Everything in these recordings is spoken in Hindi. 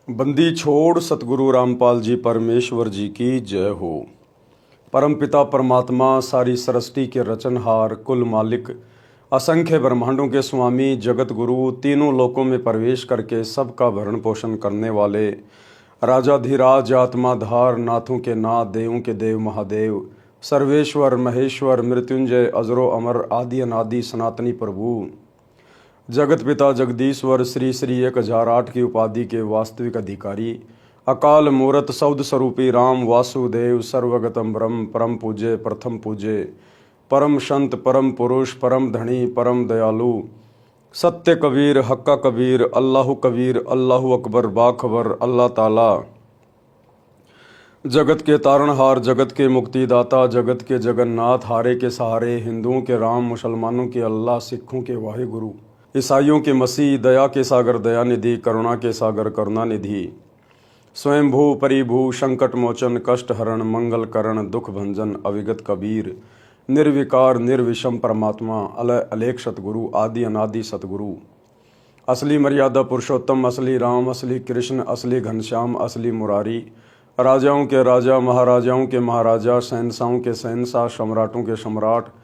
बंदी छोड़ सतगुरु रामपाल जी परमेश्वर जी की जय हो। परमपिता परमात्मा सारी सृष्टि के रचनहार कुल मालिक असंख्य ब्रह्मांडों के स्वामी जगत गुरु तीनों लोकों में प्रवेश करके सबका भरण पोषण करने वाले राजाधिराज आत्माधार नाथों के नाथ देवों के देव महादेव सर्वेश्वर महेश्वर मृत्युंजय अजरो अमर आदि अनादि सनातनी प्रभु जगत पिता जगदीश्वर श्री श्री 1008 की उपाधि के वास्तविक अधिकारी अकाल मूरत सौद स्वरूपी राम वासुदेव सर्वगतम ब्रह्म परम पूज्य प्रथम पूज्य परम संत परम पुरुष परम धनी परम दयालु सत्य कबीर हक्का कबीर अल्लाह अकबर बाखबर अल्लाह ताला जगत के तारणहार जगत के मुक्तिदाता जगत के जगन्नाथ हारे के सहारे हिंदुओं के राम मुसलमानों के अल्लाह सिखों के वाहे गुरु ईसाइयों के मसीह दया के सागर दयानिधि करुणा के सागर करुणानिधि स्वयंभू परिभू संकट मोचन कष्ट हरण मंगल करण दुख भंजन अविगत कबीर निर्विकार निर्विषम परमात्मा अलय अलेख सतगुरु आदि अनादि सतगुरु असली मर्यादा पुरुषोत्तम असली राम असली कृष्ण असली घनश्याम असली मुरारी राजाओं के राजा महाराजाओं के महाराजा शहंशाहों के शहंशाह सम्राटों के सम्राट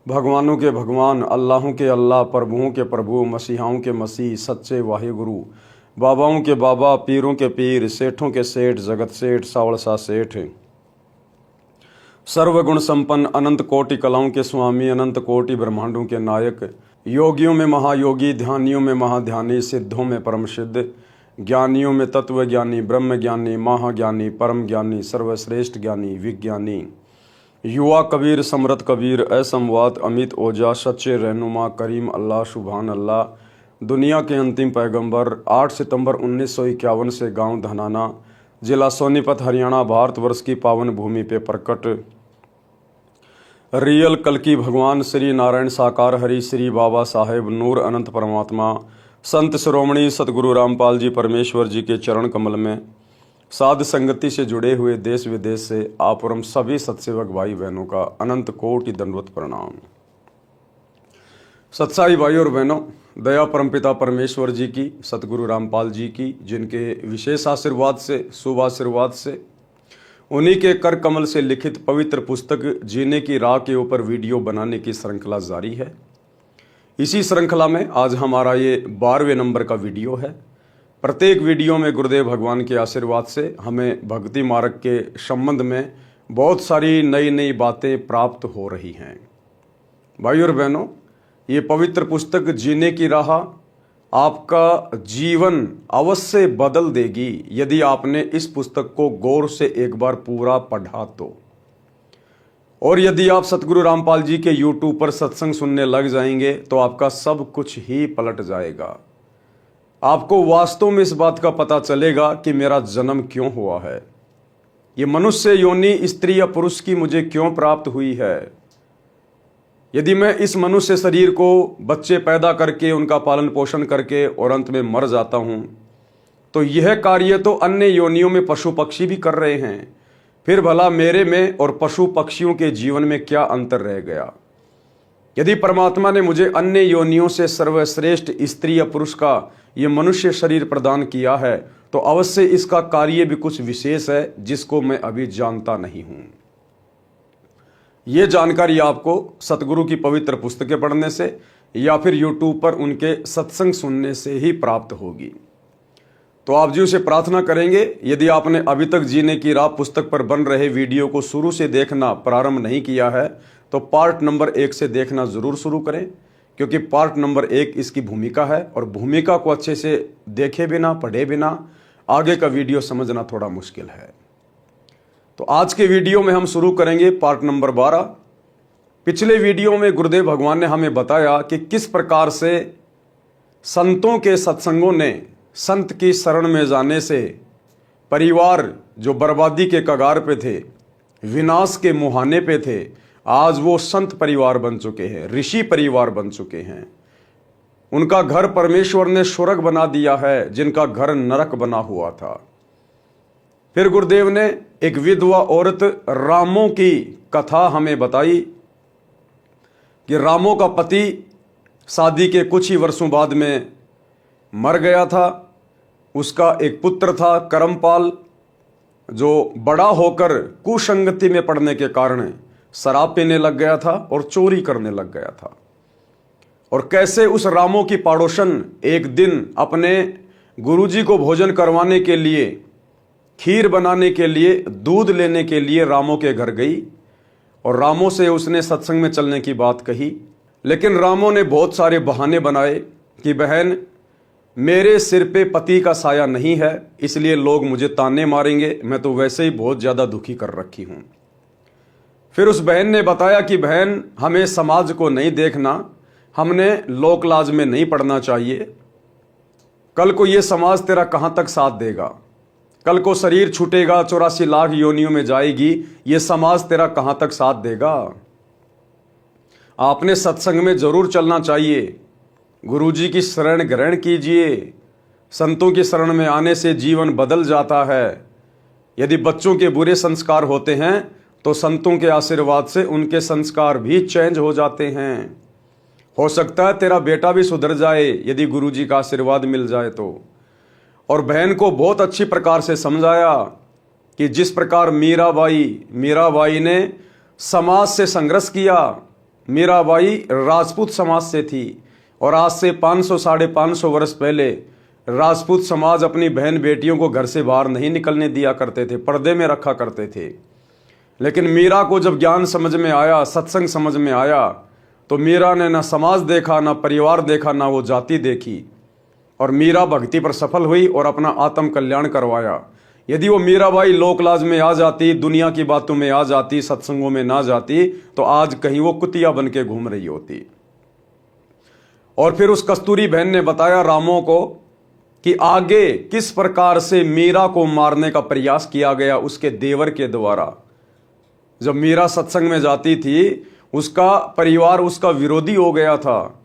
भगवानों के भगवान अल्लाहों के अल्लाह प्रभुओं के प्रभु मसीहाओं के मसीह सच्चे वाहे गुरु बाबाओं के बाबा पीरों के पीर सेठों के सेठ जगत सेठ सावड़सा सेठ सर्वगुण संपन्न अनंत कोटि कलाओं के स्वामी अनंत कोटि ब्रह्मांडों के नायक योगियों में महायोगी ध्यानियों में महाध्यानी सिद्धों में परम सिद्ध ज्ञानियों में तत्व ज्ञानी ब्रह्म ज्ञानी महाज्ञानी परम ज्ञानी सर्वश्रेष्ठ ज्ञानी विज्ञानी युवा कबीर समरथ कबीर असमवात अमित ओजा सच्चे रहनुमा करीम अल्लाह सुभान अल्लाह दुनिया के अंतिम पैगंबर 8 सितंबर 1951 से गांव धनाना जिला सोनीपत हरियाणा भारतवर्ष की पावन भूमि पे प्रकट रियल कल्कि भगवान श्री नारायण साकार हरि श्री बाबा साहेब नूर अनंत परमात्मा संत शिरोमणि सतगुरु रामपाल जी परमेश्वर जी के चरण कमल में साध संगति से जुड़े हुए देश विदेश से आप और हम सभी सत्सेवक भाई बहनों का अनंत कोटि दंडवत प्रणाम। सत्साई भाई और बहनों, दया परमपिता परमेश्वर जी की सतगुरु रामपाल जी की जिनके विशेष आशीर्वाद से शुभ आशीर्वाद से उन्हीं के कर कमल से लिखित पवित्र पुस्तक जीने की राह के ऊपर वीडियो बनाने की श्रृंखला जारी है। इसी श्रृंखला में आज हमारा ये 12वें नंबर का वीडियो है। प्रत्येक वीडियो में गुरुदेव भगवान के आशीर्वाद से हमें भक्ति मार्ग के संबंध में बहुत सारी नई नई बातें प्राप्त हो रही हैं। भाई और बहनों, ये पवित्र पुस्तक जीने की राह आपका जीवन अवश्य बदल देगी यदि आपने इस पुस्तक को गौर से एक बार पूरा पढ़ा तो। और यदि आप सतगुरु रामपाल जी के YouTube पर सत्संग सुनने लग जाएंगे तो आपका सब कुछ ही पलट जाएगा। आपको वास्तव में इस बात का पता चलेगा कि मेरा जन्म क्यों हुआ है, ये मनुष्य योनि स्त्री या पुरुष की मुझे क्यों प्राप्त हुई है। यदि मैं इस मनुष्य शरीर को बच्चे पैदा करके उनका पालन पोषण करके और अंत में मर जाता हूं तो यह कार्य तो अन्य योनियों में पशु पक्षी भी कर रहे हैं। फिर भला मेरे में और पशु पक्षियों के जीवन में क्या अंतर रह गया। यदि परमात्मा ने मुझे अन्य योनियों से सर्वश्रेष्ठ स्त्री या पुरुष का ये मनुष्य शरीर प्रदान किया है तो अवश्य इसका कार्य भी कुछ विशेष है जिसको मैं अभी जानता नहीं हूं। ये जानकारी आपको सतगुरु की पवित्र पुस्तकें पढ़ने से या फिर YouTube पर उनके सत्संग सुनने से ही प्राप्त होगी। तो आप जी उसे प्रार्थना करेंगे, यदि आपने अभी तक जीने की राह पुस्तक पर बन रहे वीडियो को शुरू से देखना प्रारंभ नहीं किया है तो पार्ट नंबर 1 से देखना जरूर शुरू करें, क्योंकि पार्ट नंबर 1 इसकी भूमिका है और भूमिका को अच्छे से देखे बिना पढ़े बिना आगे का वीडियो समझना थोड़ा मुश्किल है। तो आज के वीडियो में हम शुरू करेंगे पार्ट नंबर 12। पिछले वीडियो में गुरुदेव भगवान ने हमें बताया कि किस प्रकार से संतों के सत्संगों ने संत की शरण में जाने से परिवार जो बर्बादी के कगार पे थे, विनाश के मुहाने पे थे, आज वो संत परिवार बन चुके हैं, ऋषि परिवार बन चुके हैं। उनका घर परमेश्वर ने स्वर्ग बना दिया है जिनका घर नरक बना हुआ था। फिर गुरुदेव ने एक विधवा औरत रामों की कथा हमें बताई कि रामों का पति शादी के कुछ ही वर्षों बाद में मर गया था। उसका एक पुत्र था करमपाल, जो बड़ा होकर कुसंगति में पड़ने के कारण शराब पीने लग गया था और चोरी करने लग गया था। और कैसे उस रामो की पड़ोसन एक दिन अपने गुरुजी को भोजन करवाने के लिए, खीर बनाने के लिए, दूध लेने के लिए रामो के घर गई और रामो से उसने सत्संग में चलने की बात कही। लेकिन रामो ने बहुत सारे बहाने बनाए कि बहन, मेरे सिर पे पति का साया नहीं है, इसलिए लोग मुझे ताने मारेंगे, मैं तो वैसे ही बहुत ज़्यादा दुखी कर रखी हूँ। फिर उस बहन ने बताया कि बहन, हमें समाज को नहीं देखना, हमने लोक लाज में नहीं पड़ना चाहिए। कल को ये समाज तेरा कहाँ तक साथ देगा? कल को शरीर छूटेगा, 84 लाख योनियों में जाएगी, ये समाज तेरा कहाँ तक साथ देगा? आपने सत्संग में जरूर चलना चाहिए, गुरुजी की शरण ग्रहण कीजिए। संतों की शरण में आने से जीवन बदल जाता है। यदि बच्चों के बुरे संस्कार होते हैं तो संतों के आशीर्वाद से उनके संस्कार भी चेंज हो जाते हैं। हो सकता है तेरा बेटा भी सुधर जाए यदि गुरुजी का आशीर्वाद मिल जाए तो। और बहन को बहुत अच्छी प्रकार से समझाया कि जिस प्रकार मीराबाई ने समाज से संघर्ष किया। मीराबाई राजपूत समाज से थी और आज से 500 साढ़े 500 वर्ष पहले राजपूत समाज अपनी बहन बेटियों को घर से बाहर नहीं निकलने दिया करते थे, पर्दे में रखा करते थे। लेकिन मीरा को जब ज्ञान समझ में आया, सत्संग समझ में आया, तो मीरा ने ना समाज देखा, ना परिवार देखा, ना वो जाति देखी, और मीरा भक्ति पर सफल हुई और अपना आत्म कल्याण करवाया। यदि वो मीराबाई लोकलाज में आ जाती, दुनिया की बातों में आ जाती, सत्संगों में ना जाती, तो आज कहीं वो कुतिया बन के घूम रही होती। और फिर उस कस्तूरी बहन ने बताया रामो को कि आगे किस प्रकार से मीरा को मारने का प्रयास किया गया उसके देवर के द्वारा। जब मीरा सत्संग में जाती थी, उसका परिवार उसका विरोधी हो गया था।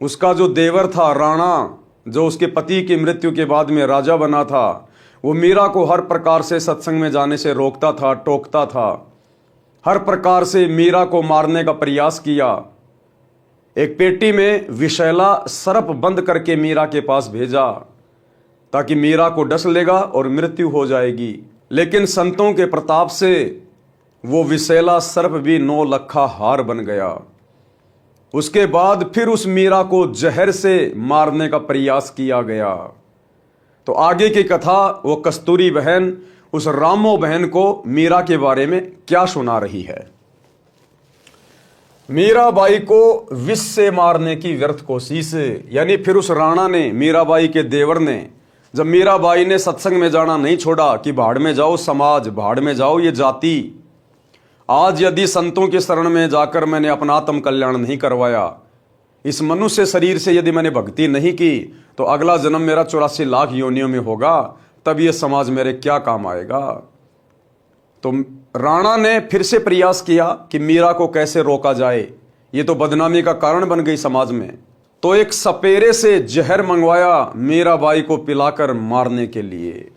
उसका जो देवर था राणा, जो उसके पति की मृत्यु के बाद में राजा बना था, वो मीरा को हर प्रकार से सत्संग में जाने से रोकता था, टोकता था। हर प्रकार से मीरा को मारने का प्रयास किया। एक पेटी में विषैला सर्प बंद करके मीरा के पास भेजा ताकि मीरा को डस लेगा और मृत्यु हो जाएगी। लेकिन संतों के प्रताप से वो विषैला सर्प भी 9 लखा हार बन गया। उसके बाद फिर उस मीरा को जहर से मारने का प्रयास किया गया। तो आगे की कथा वो कस्तूरी बहन उस रामो बहन को मीरा के बारे में क्या सुना रही है। मीराबाई को विष से मारने की व्यर्थ कोशिश, यानी फिर उस राणा ने, मीराबाई के देवर ने, जब मीराबाई ने सत्संग में जाना नहीं छोड़ा कि भाड़ में जाओ समाज, भाड़ में जाओ ये जाति, आज यदि संतों के शरण में जाकर मैंने अपना आत्म कल्याण नहीं करवाया, इस मनुष्य शरीर से यदि मैंने भक्ति नहीं की, तो अगला जन्म मेरा 84 लाख योनियों में होगा, तब ये समाज मेरे क्या काम आएगा। तो राणा ने फिर से प्रयास किया कि मीरा को कैसे रोका जाए, ये तो बदनामी का कारण बन गई समाज में। तो एक सपेरे से जहर मंगवाया मीराबाई को पिलाकर मारने के लिए।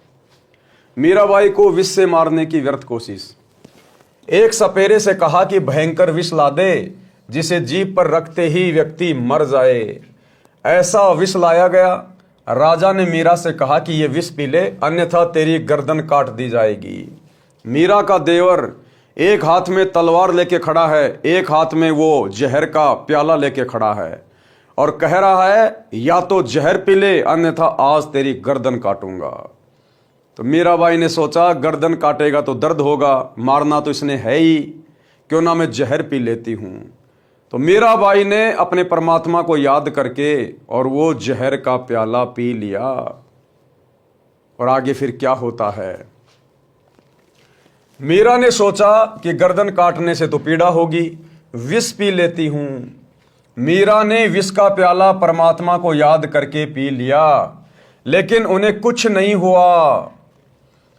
मीराबाई को विष से मारने की व्यर्थ कोशिश। एक सपेरे से कहा कि भयंकर विष ला दे जिसे जीभ पर रखते ही व्यक्ति मर जाए। ऐसा विष लाया गया। राजा ने मीरा से कहा कि ये विष पी ले, अन्यथा तेरी गर्दन काट दी जाएगी। मीरा का देवर एक हाथ में तलवार लेके खड़ा है, एक हाथ में वो जहर का प्याला लेके खड़ा है और कह रहा है या तो जहर पी ले, अन्यथा आज तेरी गर्दन काटूंगा। तो मीराबाई ने सोचा गर्दन काटेगा तो दर्द होगा, मारना तो इसने है ही, क्यों ना मैं जहर पी लेती हूं। तो मीराबाई ने अपने परमात्मा को याद करके और वो जहर का प्याला पी लिया। और आगे फिर क्या होता है। मीरा ने सोचा कि गर्दन काटने से तो पीड़ा होगी, विष पी लेती हूं। मीरा ने विष का प्याला परमात्मा को याद करके पी लिया, लेकिन उन्हें कुछ नहीं हुआ।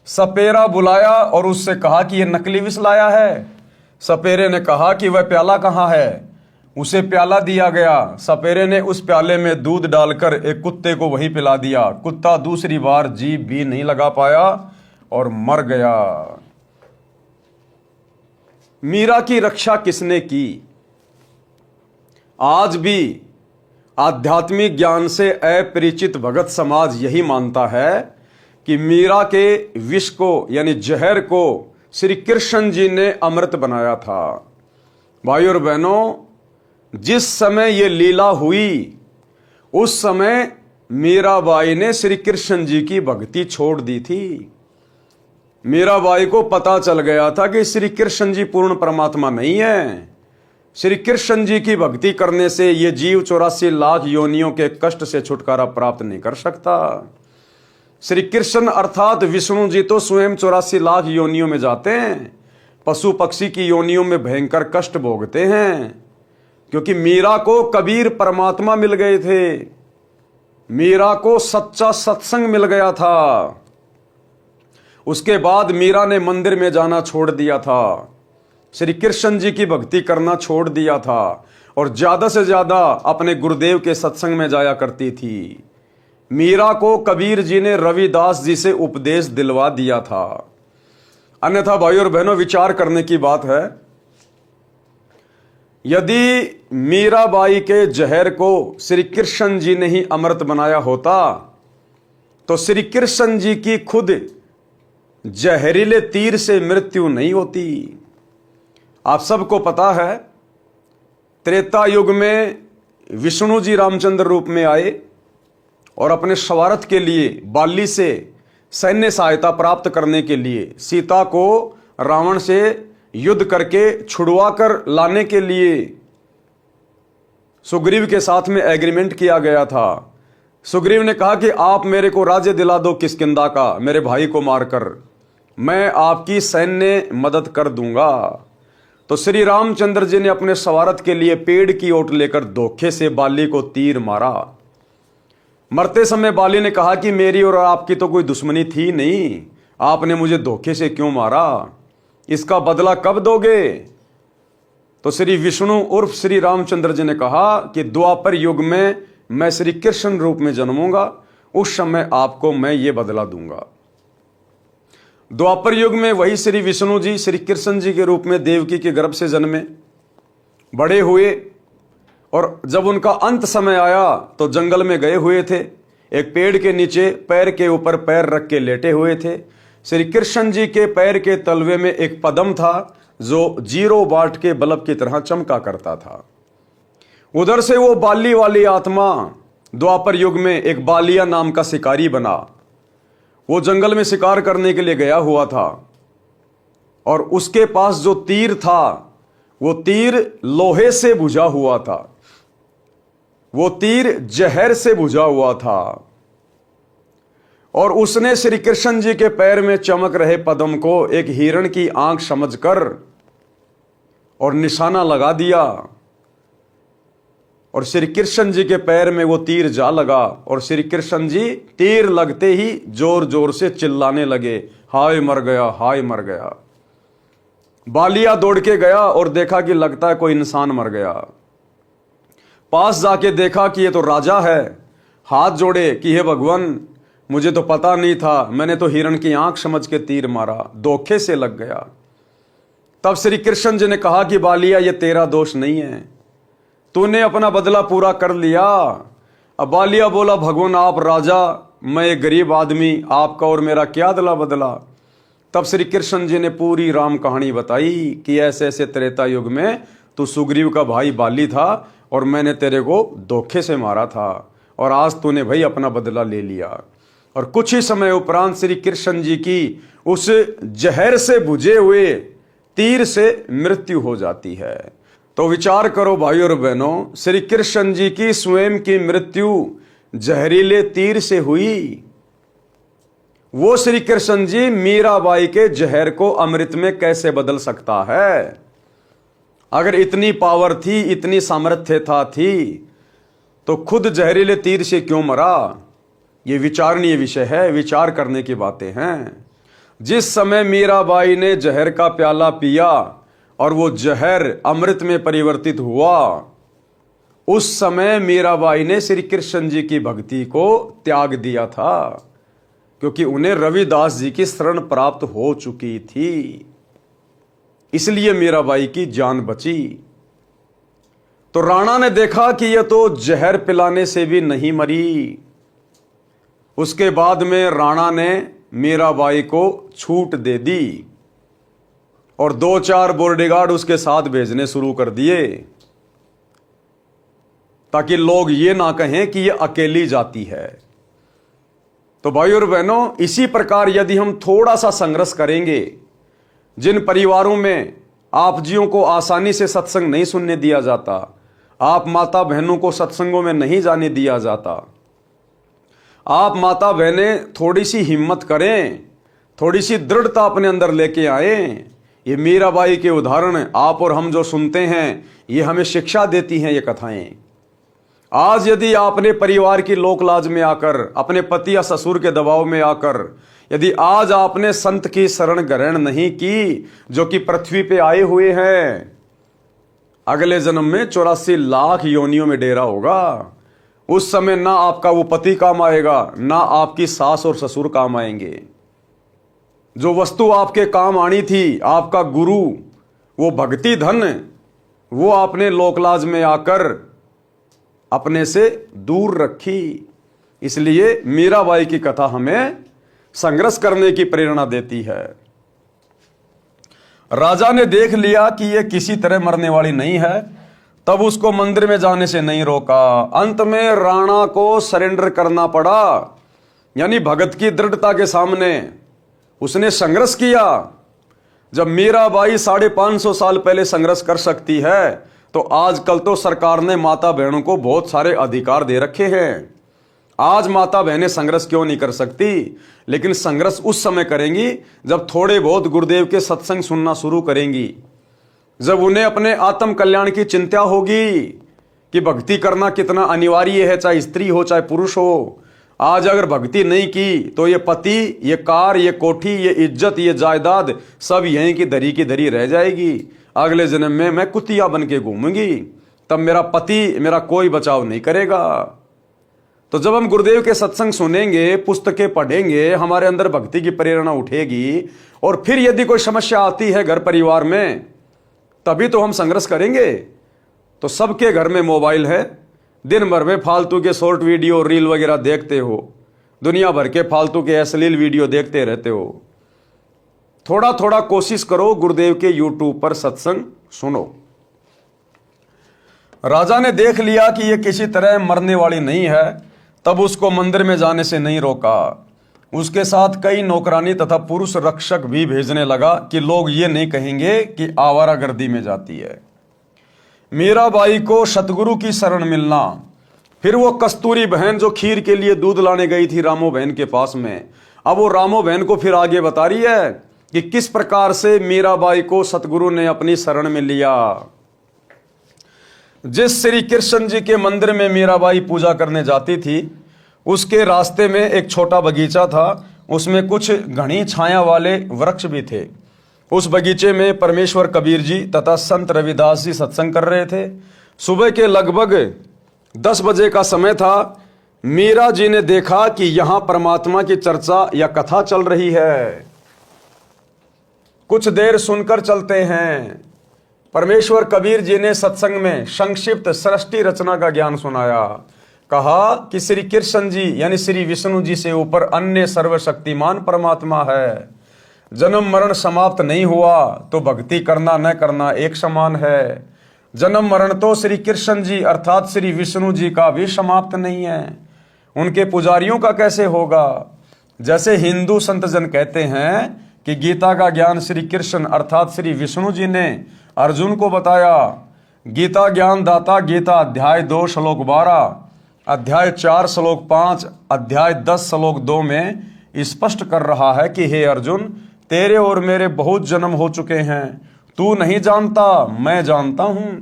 सपेरा बुलाया और उससे कहा कि यह नकली विष लाया है। सपेरे ने कहा कि वह प्याला कहाँ है। उसे प्याला दिया गया। सपेरे ने उस प्याले में दूध डालकर एक कुत्ते को वही पिला दिया। कुत्ता दूसरी बार जीभ भी नहीं लगा पाया और मर गया। मीरा की रक्षा किसने की? आज भी आध्यात्मिक ज्ञान से अपरिचित भगत समाज यही मानता है कि मीरा के विष को यानी जहर को श्री कृष्ण जी ने अमृत बनाया था। भाई और बहनों, जिस समय ये लीला हुई उस समय मीराबाई ने श्री कृष्ण जी की भक्ति छोड़ दी थी। मीराबाई को पता चल गया था कि श्री कृष्ण जी पूर्ण परमात्मा नहीं है। श्री कृष्ण जी की भक्ति करने से ये जीव 84 लाख योनियों के कष्ट से छुटकारा प्राप्त नहीं कर सकता। श्री कृष्ण अर्थात विष्णु जी तो स्वयं 84 लाख योनियों में जाते हैं, पशु पक्षी की योनियों में भयंकर कष्ट भोगते हैं, क्योंकि मीरा को कबीर परमात्मा मिल गए थे। मीरा को सच्चा सत्संग मिल गया था। उसके बाद मीरा ने मंदिर में जाना छोड़ दिया था, श्री कृष्ण जी की भक्ति करना छोड़ दिया था और ज्यादा से ज्यादा अपने गुरुदेव के सत्संग में जाया करती थी। मीरा को कबीर जी ने रविदास जी से उपदेश दिलवा दिया था। अन्यथा भाई और बहनों, विचार करने की बात है, यदि मीराबाई के जहर को श्री कृष्ण जी ने ही अमृत बनाया होता तो श्री कृष्ण जी की खुद जहरीले तीर से मृत्यु नहीं होती। आप सबको पता है, त्रेता युग में विष्णु जी रामचंद्र रूप में आए और अपने स्वार्थ के लिए बाली से सैन्य सहायता प्राप्त करने के लिए सीता को रावण से युद्ध करके छुड़वा कर लाने के लिए सुग्रीव के साथ में एग्रीमेंट किया गया था। सुग्रीव ने कहा कि आप मेरे को राज्य दिला दो किष्किंधा का, मेरे भाई को मारकर, मैं आपकी सैन्य मदद कर दूंगा। तो श्री रामचंद्र जी ने अपने स्वार्थ के लिए पेड़ की ओट लेकर धोखे से बाली को तीर मारा। मरते समय बाली ने कहा कि मेरी और आपकी तो कोई दुश्मनी थी नहीं, आपने मुझे धोखे से क्यों मारा, इसका बदला कब दोगे? तो श्री विष्णु उर्फ श्री रामचंद्र जी ने कहा कि द्वापर युग में मैं श्री कृष्ण रूप में जन्मूंगा, उस समय आपको मैं ये बदला दूंगा। द्वापर युग में वही श्री विष्णु जी श्री कृष्ण जी के रूप में देवकी के गर्भ से जन्मे, बड़े हुए और जब उनका अंत समय आया तो जंगल में गए हुए थे। एक पेड़ के नीचे पैर के ऊपर पैर रख के लेटे हुए थे। श्री कृष्ण जी के पैर के तलवे में एक पद्म था जो 0 वाट के बल्ब की तरह चमका करता था। उधर से वो बाली वाली आत्मा द्वापर युग में एक बालिया नाम का शिकारी बना। वो जंगल में शिकार करने के लिए गया हुआ था और उसके पास जो तीर था वो तीर लोहे से बुझा हुआ था, वो तीर जहर से बुझा हुआ था। और उसने श्री कृष्ण जी के पैर में चमक रहे पद्म को एक हिरण की आंख समझकर और निशाना लगा दिया और श्री कृष्ण जी के पैर में वो तीर जा लगा और श्री कृष्ण जी तीर लगते ही जोर जोर से चिल्लाने लगे, हाय मर गया, हाय मर गया। बालिया दौड़ के गया और देखा कि लगता है कोई इंसान मर गया। पास जाके देखा कि ये तो राजा है, हाथ जोड़े कि हे भगवान, मुझे तो पता नहीं था, मैंने तो हिरण की आंख समझ के तीर मारा, धोखे से लग गया। तब श्री कृष्ण जी ने कहा कि बालिया, ये तेरा दोष नहीं है, तूने अपना बदला पूरा कर लिया। अब बालिया बोला, भगवान आप राजा, मैं एक गरीब आदमी, आपका और मेरा क्या अदला बदला। तब श्री कृष्ण जी ने पूरी राम कहानी बताई कि ऐसे ऐसे त्रेता युग में तू सुग्रीव का भाई बाली था और मैंने तेरे को धोखे से मारा था और आज तूने भाई अपना बदला ले लिया। और कुछ ही समय उपरांत श्री कृष्ण जी की उस जहर से बुझे हुए तीर से मृत्यु हो जाती है। तो विचार करो भाई और बहनों, श्री कृष्ण जी की स्वयं की मृत्यु जहरीले तीर से हुई। वो श्री कृष्ण जी मीराबाई के जहर को अमृत में कैसे बदल सकता है? अगर इतनी पावर थी, इतनी सामर्थ्यता थी, तो खुद जहरीले तीर से क्यों मरा? ये विचारणीय विषय है, विचार करने की बातें हैं। जिस समय मीराबाई ने जहर का प्याला पिया और वो जहर अमृत में परिवर्तित हुआ, उस समय मीराबाई ने श्री कृष्ण जी की भक्ति को त्याग दिया था, क्योंकि उन्हें रविदास जी की शरण प्राप्त हो चुकी थी। इसलिए मीराबाई की जान बची। तो राणा ने देखा कि यह तो जहर पिलाने से भी नहीं मरी। उसके बाद में राणा ने मीराबाई को छूट दे दी और 2-4 बॉडीगार्ड उसके साथ भेजने शुरू कर दिए, ताकि लोग ये ना कहें कि यह अकेली जाती है। तो भाई और बहनों, इसी प्रकार यदि हम थोड़ा सा संघर्ष करेंगे, जिन परिवारों में आप जियों को आसानी से सत्संग नहीं सुनने दिया जाता, आप माता बहनों को सत्संगों में नहीं जाने दिया जाता, आप माता बहनें थोड़ी सी हिम्मत करें, थोड़ी सी दृढ़ता अपने अंदर लेके आए। ये मीराबाई के उदाहरण आप और हम जो सुनते हैं, ये हमें शिक्षा देती हैं ये कथाएं। आज यदि आपने परिवार की लोक लाज में आकर, अपने पति या ससुर के दबाव में आकर, यदि आज आपने संत की शरण ग्रहण नहीं की, जो कि पृथ्वी पे आए हुए हैं, अगले जन्म में 84 लाख योनियों में डेरा होगा। उस समय ना आपका वो पति काम आएगा, ना आपकी सास और ससुर काम आएंगे। जो वस्तु आपके काम आनी थी, आपका गुरु, वो भक्ति धन, वो आपने लोकलाज में आकर अपने से दूर रखी। इसलिए मीराबाई की कथा हमें संघर्ष करने की प्रेरणा देती है। राजा ने देख लिया कि यह किसी तरह मरने वाली नहीं है, तब उसको मंदिर में जाने से नहीं रोका। अंत में राणा को सरेंडर करना पड़ा, यानी भगत की दृढ़ता के सामने उसने संघर्ष किया। जब मीराबाई 550 साल पहले संघर्ष कर सकती है, तो आजकल तो सरकार ने माता बहनों को बहुत सारे अधिकार दे रखे हैं। आज माता बहनें संघर्ष क्यों नहीं कर सकती? लेकिन संघर्ष उस समय करेंगी जब थोड़े बहुत गुरुदेव के सत्संग सुनना शुरू करेंगी, जब उन्हें अपने आत्म कल्याण की चिंता होगी कि भक्ति करना कितना अनिवार्य है, चाहे स्त्री हो चाहे पुरुष हो। आज अगर भक्ति नहीं की तो ये पति, ये कार, ये कोठी, ये इज्जत, ये जायदाद सब यहीं की धरी रह जाएगी। अगले जन्म में मैं कुतिया बन के घूमूंगी, तब मेरा पति, मेरा कोई बचाव नहीं करेगा। तो जब हम गुरुदेव के सत्संग सुनेंगे, पुस्तकें पढ़ेंगे, हमारे अंदर भक्ति की प्रेरणा उठेगी, और फिर यदि कोई समस्या आती है घर परिवार में, तभी तो हम संघर्ष करेंगे। तो सबके घर में मोबाइल है, दिन भर में फालतू के शॉर्ट वीडियो, रील वगैरह देखते हो, दुनिया भर के फालतू के अश्लील वीडियो देखते रहते हो। थोड़ा थोड़ा कोशिश करो, गुरुदेव के यूट्यूब पर सत्संग सुनो। राजा ने देख लिया कि यह किसी तरह मरने वाली नहीं है, तब उसको मंदिर में जाने से नहीं रोका। उसके साथ कई नौकरानी तथा पुरुष रक्षक भी भेजने लगा कि लोग ये नहीं कहेंगे कि आवारागर्दी में जाती है। मीराबाई को सतगुरु की शरण मिलना, फिर वो कस्तूरी बहन जो खीर के लिए दूध लाने गई थी रामो बहन के पास में, अब वो रामो बहन को फिर आगे बता रही है कि किस प्रकार से मीराबाई को सतगुरु ने अपनी शरण में लिया। जिस श्री कृष्ण जी के मंदिर में मीराबाई पूजा करने जाती थी, उसके रास्ते में एक छोटा बगीचा था, उसमें कुछ घनी छाया वाले वृक्ष भी थे। उस बगीचे में परमेश्वर कबीर जी तथा संत रविदास जी सत्संग कर रहे थे। सुबह के लगभग 10 बजे का समय था। मीरा जी ने देखा कि यहां परमात्मा की चर्चा या कथा चल रही है। कुछ देर सुनकर चलते हैं। परमेश्वर कबीर जी ने सत्संग में संक्षिप्त सृष्टि रचना का ज्ञान सुनाया। कहा कि श्री कृष्ण जी यानी श्री विष्णु जी से ऊपर अन्य सर्वशक्तिमान परमात्मा है। जन्म मरण समाप्त नहीं हुआ तो भक्ति करना न करना एक समान है। जन्म मरण तो श्री कृष्ण जी अर्थात श्री विष्णु जी का भी समाप्त नहीं है, उनके पुजारियों का कैसे होगा? जैसे हिंदू संत जन कहते हैं कि गीता का ज्ञान श्री कृष्ण अर्थात श्री विष्णु जी ने अर्जुन को बताया। गीता ज्ञान दाता गीता अध्याय 2 श्लोक 12, अध्याय 4 श्लोक 5, अध्याय 10 श्लोक 2 में स्पष्ट कर रहा है कि हे अर्जुन, तेरे और मेरे बहुत जन्म हो चुके हैं, तू नहीं जानता, मैं जानता हूं।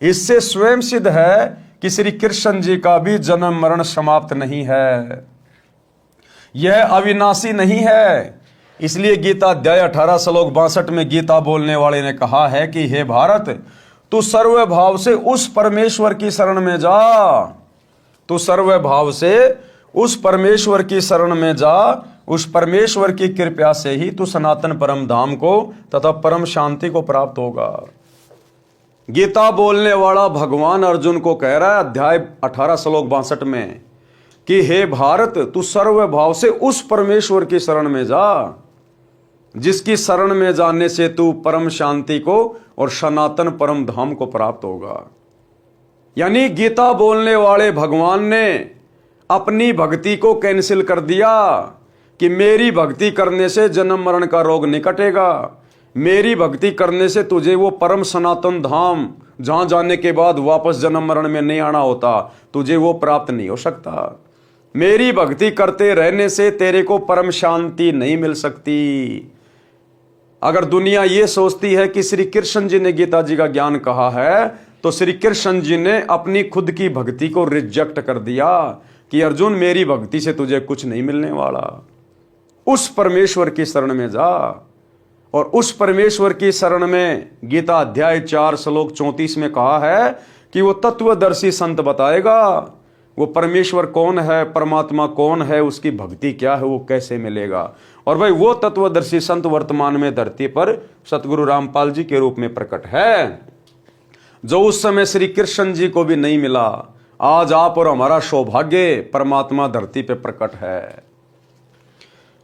इससे स्वयं सिद्ध है कि श्री कृष्ण जी का भी जन्म मरण समाप्त नहीं है, यह अविनाशी नहीं है। इसलिए गीता अध्याय 18 श्लोक 62 में गीता बोलने वाले ने कहा है कि हे भारत, तू सर्वभाव से उस परमेश्वर की शरण में जा, तू सर्वभाव से उस परमेश्वर की शरण में जा। उस परमेश्वर की कृपा से ही तू सनातन परम धाम को तथा परम शांति को प्राप्त होगा। गीता बोलने वाला भगवान अर्जुन को कह रहा है अध्याय 18 श्लोक 62 में कि हे भारत, तू सर्वभाव से उस परमेश्वर की शरण में जा जिसकी शरण में जाने से तू परम शांति को और सनातन परम धाम को प्राप्त होगा। यानी गीता बोलने वाले भगवान ने अपनी भक्ति को कैंसिल कर दिया कि मेरी भक्ति करने से जन्म मरण का रोग नहीं कटेगा, मेरी भक्ति करने से तुझे वो परम सनातन धाम जहां जाने के बाद वापस जन्म मरण में नहीं आना होता, तुझे वो प्राप्त नहीं हो सकता। मेरी भक्ति करते रहने से तेरे को परम शांति नहीं मिल सकती। अगर दुनिया ये सोचती है कि श्री कृष्ण जी ने गीता जी का ज्ञान कहा है, तो श्री कृष्ण जी ने अपनी खुद की भक्ति को रिजेक्ट कर दिया कि अर्जुन, मेरी भक्ति से तुझे कुछ नहीं मिलने वाला। उस परमेश्वर की शरण में जा, और उस परमेश्वर की शरण में गीता अध्याय 4 श्लोक 34 में कहा है कि वो तत्वदर्शी संत बताएगा वो परमेश्वर कौन है, परमात्मा कौन है, उसकी भक्ति क्या है, वो कैसे मिलेगा। और भाई वो तत्वदर्शी संत वर्तमान में धरती पर सतगुरु रामपाल जी के रूप में प्रकट है, जो उस समय श्री कृष्ण जी को भी नहीं मिला। आज आप और हमारा सौभाग्य परमात्मा धरती पे प्रकट है।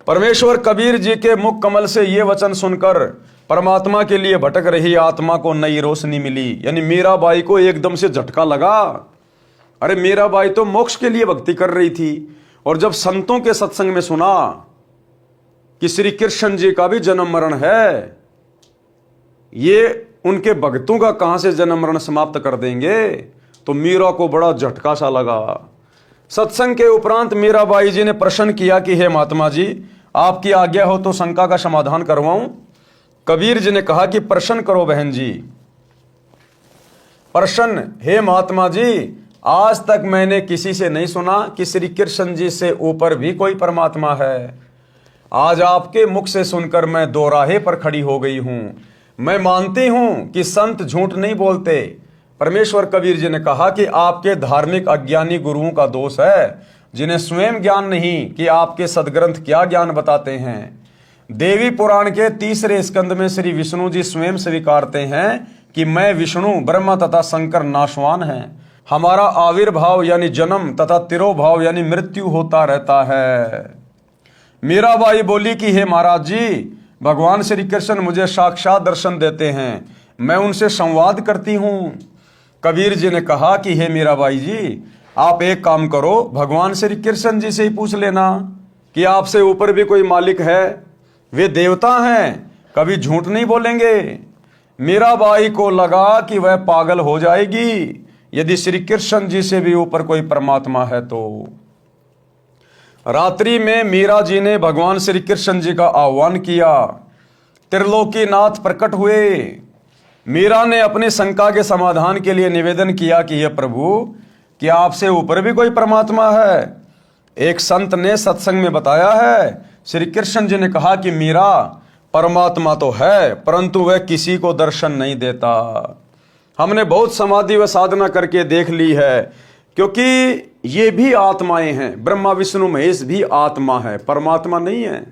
परमेश्वर कबीर जी के मुख कमल से ये वचन सुनकर परमात्मा के लिए भटक रही आत्मा को नई रोशनी मिली। यानी मीराबाई को एकदम से झटका लगा, अरे मीराबाई तो मोक्ष के लिए भक्ति कर रही थी, और जब संतों के सत्संग में सुना कि श्री कृष्ण जी का भी जन्म मरण है, ये उनके भक्तों का कहां से जन्म मरण समाप्त कर देंगे, तो मीरा को बड़ा झटका सा लगा। सत्संग के उपरांत मीराबाई जी ने प्रश्न किया कि हे महात्मा जी, आपकी आज्ञा हो तो शंका का समाधान करवाऊं। कबीर जी ने कहा कि प्रश्न करो बहन जी। प्रश्न, हे महात्मा जी, आज तक मैंने किसी से नहीं सुना कि श्री कृष्ण जी से ऊपर भी कोई परमात्मा है। आज आपके मुख से सुनकर मैं दोराहे पर खड़ी हो गई हूं। मैं मानती हूं कि संत झूठ नहीं बोलते। परमेश्वर कबीर जी ने कहा कि आपके धार्मिक अज्ञानी गुरुओं का दोष है, जिन्हें स्वयं ज्ञान नहीं कि आपके सदग्रंथ क्या ज्ञान बताते हैं। देवी पुराण के 3 स्कंद में श्री विष्णु जी स्वयं स्वीकारते हैं कि मैं विष्णु ब्रह्मा तथा शंकर नाशवान हैं। हमारा आविर्भाव यानी जन्म तथा तिरोभाव यानी मृत्यु होता रहता है। मीराबाई बोली कि हे महाराज जी, भगवान श्री कृष्ण मुझे साक्षात दर्शन देते हैं, मैं उनसे संवाद करती हूं। कबीर जी ने कहा कि हे मीराबाई जी, आप एक काम करो, भगवान श्री कृष्ण जी से ही पूछ लेना कि आपसे ऊपर भी कोई मालिक है। वे देवता हैं, कभी झूठ नहीं बोलेंगे। मीराबाई को लगा कि वह पागल हो जाएगी यदि श्री कृष्ण जी से भी ऊपर कोई परमात्मा है तो। रात्रि में मीरा जी ने भगवान श्री कृष्ण जी का आह्वान किया। त्रिलोकीनाथ प्रकट हुए। मीरा ने अपनी शंका के समाधान के लिए निवेदन किया कि हे प्रभु, क्या आपसे ऊपर भी कोई परमात्मा है? एक संत ने सत्संग में बताया है, श्री कृष्ण जी ने कहा कि मीरा, परमात्मा तो है परंतु वह किसी को दर्शन नहीं देता। हमने बहुत समाधि व साधना करके देख ली है, क्योंकि ये भी आत्माएं हैं। ब्रह्मा विष्णु महेश भी आत्मा है, परमात्मा नहीं है।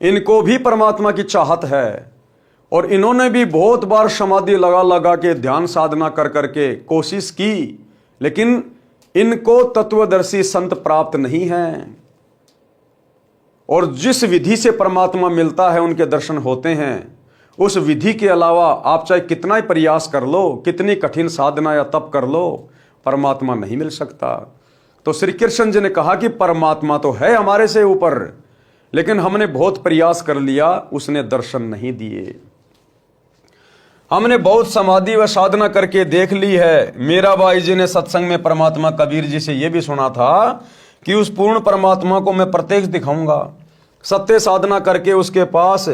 इनको भी परमात्मा की चाहत है, और इन्होंने भी बहुत बार समाधि लगा लगा के ध्यान साधना कर करके कोशिश की, लेकिन इनको तत्वदर्शी संत प्राप्त नहीं हैं। और जिस विधि से परमात्मा मिलता है, उनके दर्शन होते हैं, उस विधि के अलावा आप चाहे कितना ही प्रयास कर लो, कितनी कठिन साधना या तप कर लो, परमात्मा नहीं मिल सकता। तो श्री कृष्ण जी ने कहा कि परमात्मा तो है हमारे से ऊपर, लेकिन हमने बहुत प्रयास कर लिया, उसने दर्शन नहीं दिए। हमने बहुत समाधि व साधना करके देख ली है। मीराबाई जी ने सत्संग में परमात्मा कबीर जी से यह भी सुना था कि उस पूर्ण परमात्मा को मैं प्रत्यक्ष दिखाऊंगा, सत्य साधना करके उसके पास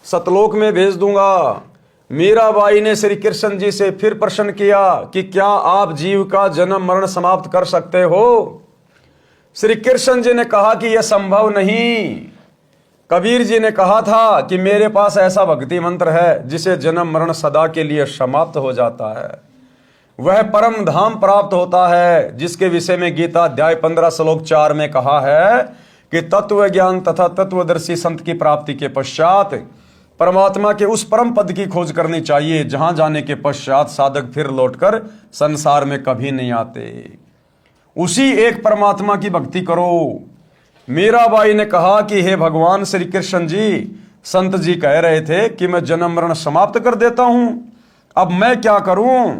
सतलोक में भेज दूंगा। मीराबाई ने श्री कृष्ण जी से फिर प्रश्न किया कि क्या आप जीव का जन्म मरण समाप्त कर सकते हो? श्री कृष्ण जी ने कहा कि यह संभव नहीं। कबीर जी ने कहा था कि मेरे पास ऐसा भक्ति मंत्र है जिसे जन्म मरण सदा के लिए समाप्त हो जाता है, वह परम धाम प्राप्त होता है, जिसके विषय में गीता अध्याय 15 श्लोक 4 में कहा है कि तत्व ज्ञान तथा तत्वदर्शी संत की प्राप्ति के पश्चात परमात्मा के उस परम पद की खोज करनी चाहिए जहां जाने के पश्चात साधक फिर लौटकर संसार में कभी नहीं आते। उसी एक परमात्मा की भक्ति करो। मीराबाई ने कहा कि हे भगवान श्री कृष्ण जी, संत जी कह रहे थे कि मैं जन्म मरण समाप्त कर देता हूं, अब मैं क्या करूं,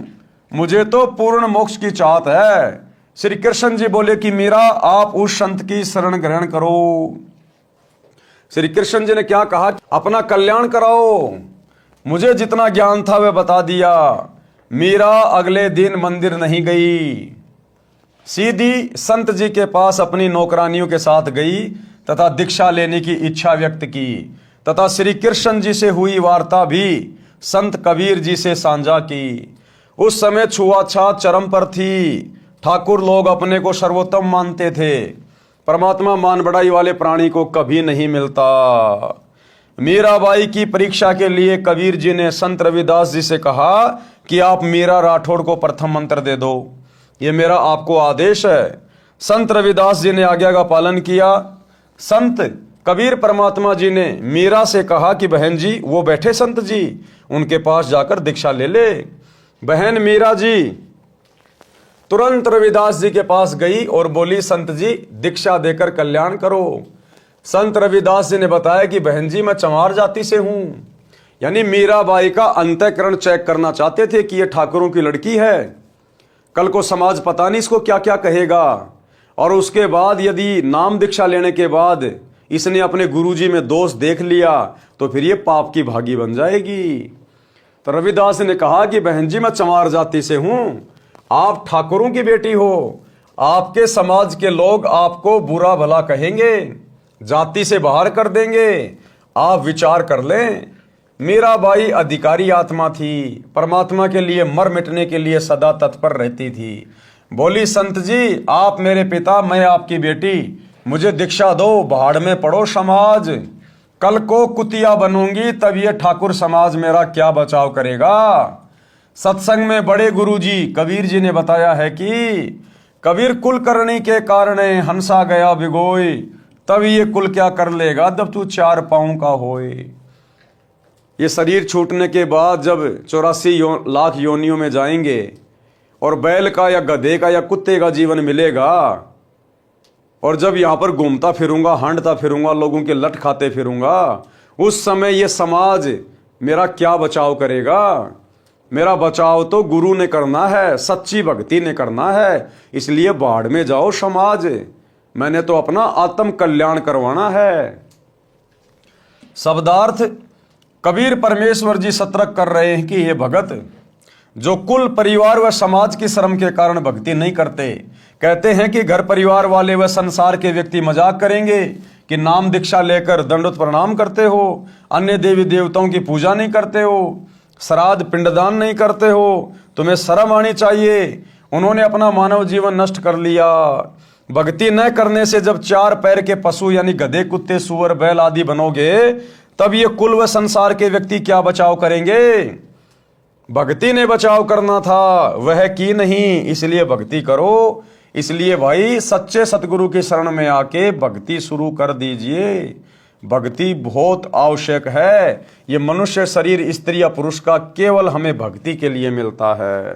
मुझे तो पूर्ण मोक्ष की चाहत है। श्री कृष्ण जी बोले कि मीरा, आप उस संत की शरण ग्रहण करो। श्री कृष्ण जी ने क्या कहा, अपना कल्याण कराओ। मुझे जितना ज्ञान था वह बता दिया। मीरा अगले दिन मंदिर नहीं गई, सीधी संत जी के पास अपनी नौकरानियों के साथ गई तथा दीक्षा लेने की इच्छा व्यक्त की तथा श्री कृष्ण जी से हुई वार्ता भी संत कबीर जी से साझा की। उस समय छुआछात चरम पर थी। ठाकुर लोग अपने को सर्वोत्तम मानते थे। परमात्मा मान बढ़ाई वाले प्राणी को कभी नहीं मिलता। मीराबाई की परीक्षा के लिए कबीर जी ने संत रविदास जी से कहा कि आप मीरा राठौड़ को प्रथम मंत्र दे दो, ये मेरा आपको आदेश है। संत रविदास जी ने आज्ञा का पालन किया। संत कबीर परमात्मा जी ने मीरा से कहा कि बहन जी, वो बैठे संत जी, उनके पास जाकर दीक्षा ले ले। बहन मीरा जी तुरंत रविदास जी के पास गई और बोली, संत जी दीक्षा देकर कल्याण करो। संत रविदास जी ने बताया कि बहन जी, मैं चमार जाति से हूं। यानी मीराबाई का अंतःकरण चेक करना चाहते थे कि ये ठाकुरों की लड़की है, कल को समाज पता नहीं इसको क्या क्या कहेगा। और उसके बाद यदि नाम दीक्षा लेने के बाद इसने अपने गुरुजी में दोष देख लिया तो फिर ये पाप की भागी बन जाएगी। तो रविदास ने कहा कि बहन जी, मैं चमार जाति से हूं, आप ठाकुरों की बेटी हो, आपके समाज के लोग आपको बुरा भला कहेंगे, जाति से बाहर कर देंगे, आप विचार कर लें। मीराबाई अधिकारी आत्मा थी, परमात्मा के लिए मर मिटने के लिए सदा तत्पर रहती थी। बोली, संत जी आप मेरे पिता, मैं आपकी बेटी, मुझे दीक्षा दो, भाड़ में पड़ो समाज, कल को कुतिया बनूंगी तब ये ठाकुर समाज मेरा क्या बचाव करेगा। सत्संग में बड़े गुरुजी कबीर जी ने बताया है कि कबीर कुल करने के कारण हंसा गया भिगोई, तब ये कुल क्या कर लेगा जब तू 4 पांव का होए। ये शरीर छूटने के बाद जब 84 लाख योनियों में जाएंगे और बैल का या गधे का या कुत्ते का जीवन मिलेगा, और जब यहां पर घूमता फिरूंगा, हांडता फिरूंगा, लोगों के लट खाते फिरूंगा, उस समय ये समाज मेरा क्या बचाव करेगा। मेरा बचाव तो गुरु ने करना है, सच्ची भक्ति ने करना है। इसलिए बाढ़ में जाओ समाज, मैंने तो अपना आत्म कल्याण करवाना है। शब्दार्थ, कबीर परमेश्वर जी सतर्क कर रहे हैं कि हे भगत, जो कुल परिवार व समाज की शर्म के कारण भक्ति नहीं करते, कहते हैं कि घर परिवार वाले व संसार के व्यक्ति मजाक करेंगे कि नाम दीक्षा लेकर दंडवत प्रणाम करते हो, अन्य देवी देवताओं की पूजा नहीं करते हो, श्राद्ध पिंडदान नहीं करते हो, तुम्हें शर्म आनी चाहिए। उन्होंने अपना मानव जीवन नष्ट कर लिया। भक्ति न करने से जब 4 पैर के पशु यानी गधे, कुत्ते, सुअर, बैल आदि बनोगे, तब ये कुल व संसार के व्यक्ति क्या बचाव करेंगे। भक्ति ने बचाव करना था, वह की नहीं, इसलिए भक्ति करो। इसलिए भाई सच्चे सतगुरु की शरण में आके भक्ति शुरू कर दीजिए। भक्ति बहुत आवश्यक है। ये मनुष्य शरीर स्त्री या पुरुष का केवल हमें भक्ति के लिए मिलता है।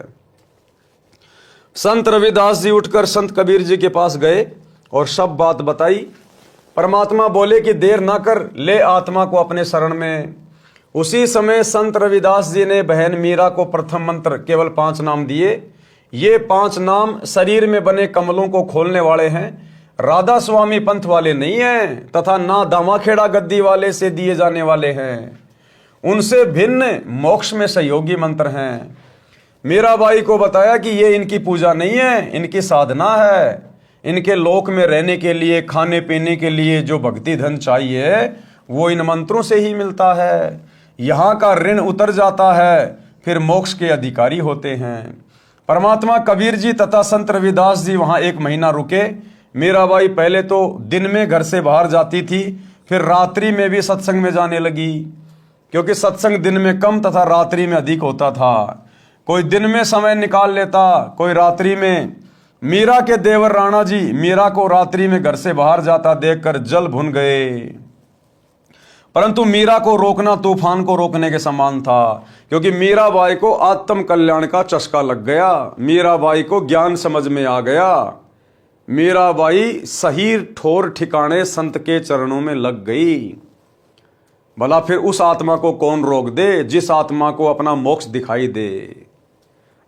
संत रविदास जी उठकर संत कबीर जी के पास गए और सब बात बताई। परमात्मा बोले कि देर ना कर, ले आत्मा को अपने शरण में। उसी समय संत रविदास जी ने बहन मीरा को प्रथम मंत्र केवल 5 नाम दिए। ये 5 नाम शरीर में बने कमलों को खोलने वाले हैं, राधा स्वामी पंथ वाले नहीं हैं तथा ना दामाखेड़ा गद्दी वाले से दिए जाने वाले हैं। उनसे भिन्न मोक्ष में सहयोगी मंत्र हैं। मीराबाई को बताया कि ये इनकी पूजा नहीं है, इनकी साधना है। इनके लोक में रहने के लिए, खाने पीने के लिए जो भक्ति धन चाहिए वो इन मंत्रों से ही मिलता है। यहाँ का ऋण उतर जाता है, फिर मोक्ष के अधिकारी होते हैं। परमात्मा कबीर जी तथा संत रविदास जी वहाँ 1 महीना रुके। मीराबाई पहले तो दिन में घर से बाहर जाती थी, फिर रात्रि में भी सत्संग में जाने लगी, क्योंकि सत्संग दिन में कम तथा रात्रि में अधिक होता था। कोई दिन में समय निकाल लेता, कोई रात्रि में। मीरा के देवर राणा जी मीरा को रात्रि में घर से बाहर जाता देखकर जल भुन गए। परंतु मीरा को रोकना तूफान को रोकने के समान था, क्योंकि मीराबाई को आत्म कल्याण का चस्का लग गया, मीराबाई को ज्ञान समझ में आ गया, मीराबाई सही ठोर ठिकाने संत के चरणों में लग गई। भला फिर उस आत्मा को कौन रोक दे, जिस आत्मा को अपना मोक्ष दिखाई दे,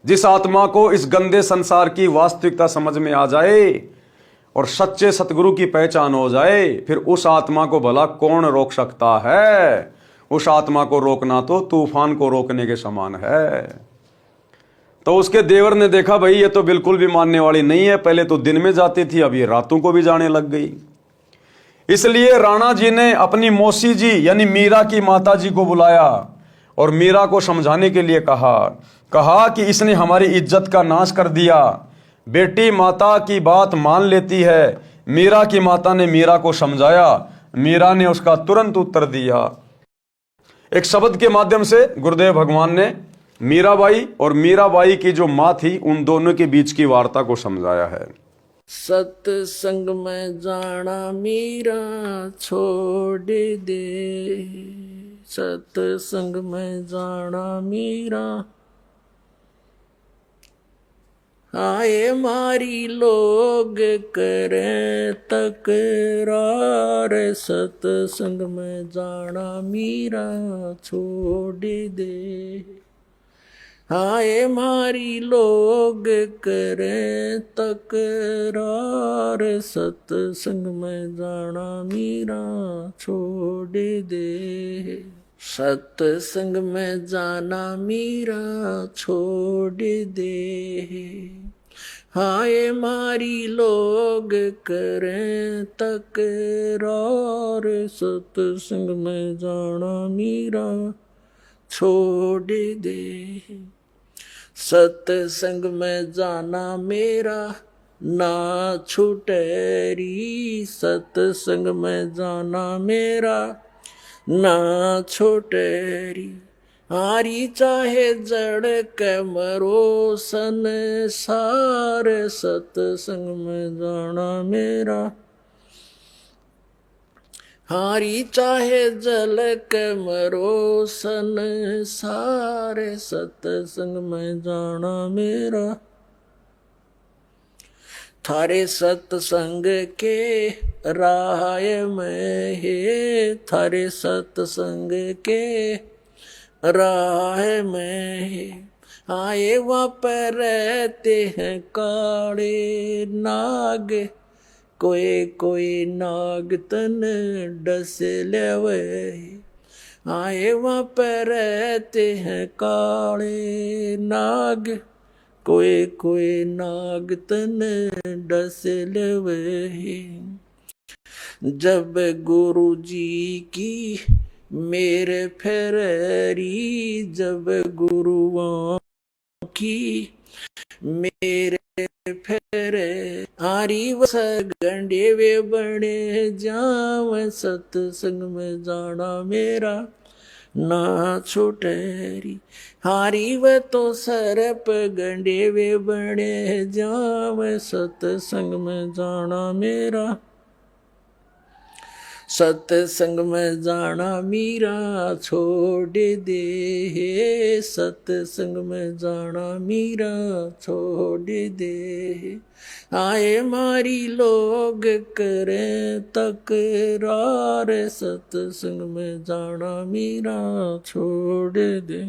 जिस आत्मा को इस गंदे संसार की वास्तविकता समझ में आ जाए और सच्चे सतगुरु की पहचान हो जाए, फिर उस आत्मा को भला कौन रोक सकता है। उस आत्मा को रोकना तो तूफान को रोकने के समान है। तो उसके देवर ने देखा भाई ये तो बिल्कुल भी मानने वाली नहीं है, पहले तो दिन में जाती थी, अब ये रातों को भी जाने लग गई। इसलिए राणा जी ने अपनी मौसी जी यानी मीरा की माता जी को बुलाया और मीरा को समझाने के लिए कहा कि इसने हमारी इज्जत का नाश कर दिया। बेटी माता की बात मान लेती है। मीरा की माता ने मीरा को समझाया, मीरा ने उसका तुरंत उत्तर दिया। एक शब्द के माध्यम से गुरुदेव भगवान ने मीराबाई और मीराबाई की जो मां थी उन दोनों के बीच की वार्ता को समझाया है। सत्संग में जाना मीरा छोड़ दे, सत्संग में जाना मीरा, आए मारी लोग करें तकरार, सत्संग में जाना मीरा छोड़ दे, आए मारी लोग करें तकरार, सत्संग में जाना मीरा छोड़ दे, सत्संग में जाना मीरा छोड़ दे, हाय मारी लोग करें तकरार, सत्संग में जाना मीरा छोड़ दे, सत्संग में जाना मेरा ना छूटेरी, सत्संग में जाना मेरा ना छोटेरी, हारी चाहे जड़ के मरो संसार, सत्संग में जाना मेरा, हारी चाहे जल के मरो संसार, सत्संग में जाना मेरा, थारे सत्संग के राह में है, थारे सत्संग के राह में है, आए वहाँ पर रहते हैं काले नाग, कोई कोई नाग तन डस लेवे, आए वहाँ पर रहते हैं काले नाग, कोई कोई नाग तन डस लेवे, जब गुरु जी की मेरे फेरी, जब गुरुओं की मेरे फेरे, आरी वस गंडे वे बने जाव, सत्संग में जाना मेरा ना छुटेरी, हारी व तो सरप गंडे वे बने जाव, सत्संग में जाना मेरा, सत्संग में जाना मीरा छोड़ दे, सत्संग में जाना मीरा छोड़ दे, आए मारी लोग करें तकरार, सत्संग में जाना मीरा छोड़ दे,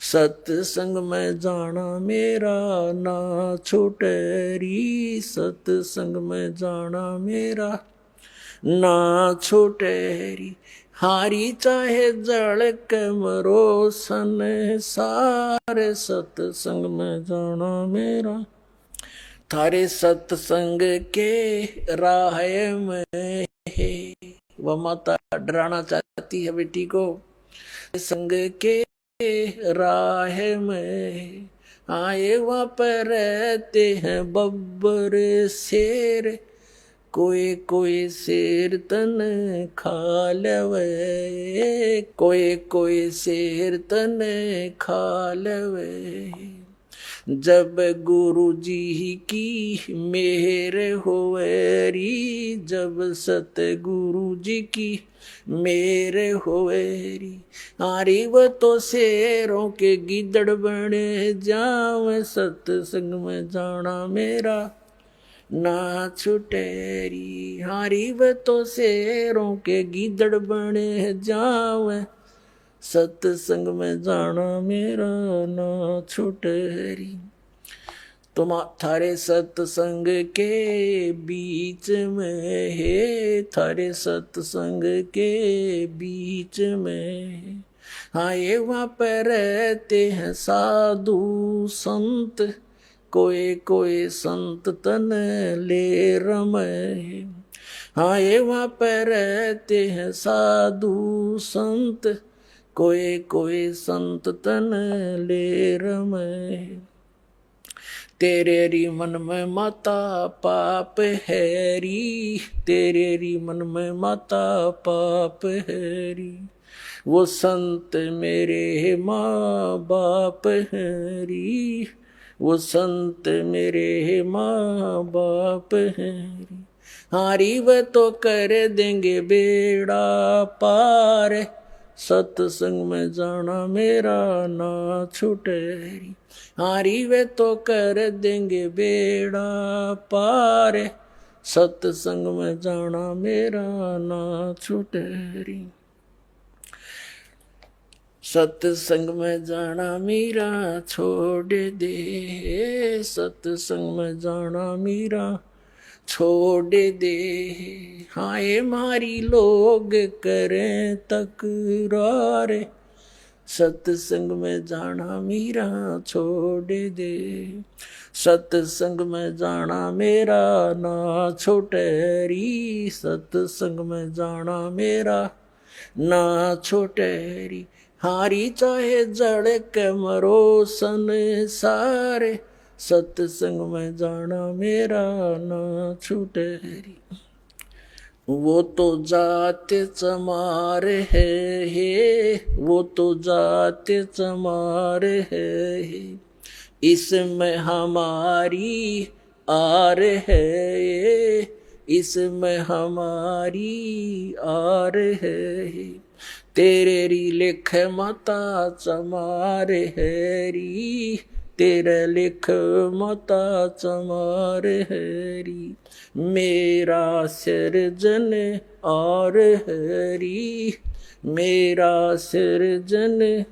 सत्संग में जाना मेरा ना छूटेरी, सत्संग में जाना मेरा ना छूटेरी, हारी चाहे जड़ के मरो संसार, सत्संग में जाना मेरा, थारे सत्संग के राह में है, वह माता डराना चाहती है बेटी को, संग के राह में आए वहाँ पर रहते हैं बब्बर शेर, कोई कोई शेर तन खा लेवे, कोई कोई शेर तन खा लेवे, जब गुरु जी की मेहर होवेरी, जब सतगुरु जी की मेहर होवेरी। हारी वो तो शेरों के गिदड़ बने जावे, सत्संग में जाना मेरा ना छुटेरी। हारी वो तो शेरों के गिदड़ बने जावे, सत्संग में जाना मेरा ना छुटेरी। तुम थारे सत्संग के बीच में है, थारे सत्संग के बीच में। हाँ ये वहाँ पर रहते हैं साधु संत, कोई कोई संत तन ले रमे। हाँ ये वहाँ पर रहते हैं साधु संत, कोई कोई संत तन ले रमे। तेरे री मन में माता पाप है री, तेरे री मन में माता पाप है री। वो संत मेरे माँ बाप है री, वो संत मेरे माँ बाप है री। हारी वह तो कर देंगे बेड़ा पार, सत्संग में जाना मेरा ना छुटेरी। हारी वे तो कर देंगे बेड़ा पार, सत्संग में जाना मेरा ना छुटेरी। सत्संग में जाना मेरा छोड़ दे, सत्संग में जाना मेरा छोड़ दे। हाँ ये मारी लोग करें तकरार, सत्संग में जाना मेरा छोड़ दे। सत्संग में जाना मेरा ना छोटेरी, सत्संग में जाना मेरा ना छोटेरी। हारी चाहे जड़ के मरो संसार, सत्संग में जाना मेरा ना छूटेरी। वो तो जात चमार है, वो तो जात चमार है, इसमें हमारी आर है, इसमें हमारी आर है। तेरे री लिख माता चमार है री, तेरे लिख माता चमार है री। मेरा सिरजन और हरी, मेरा सिरजन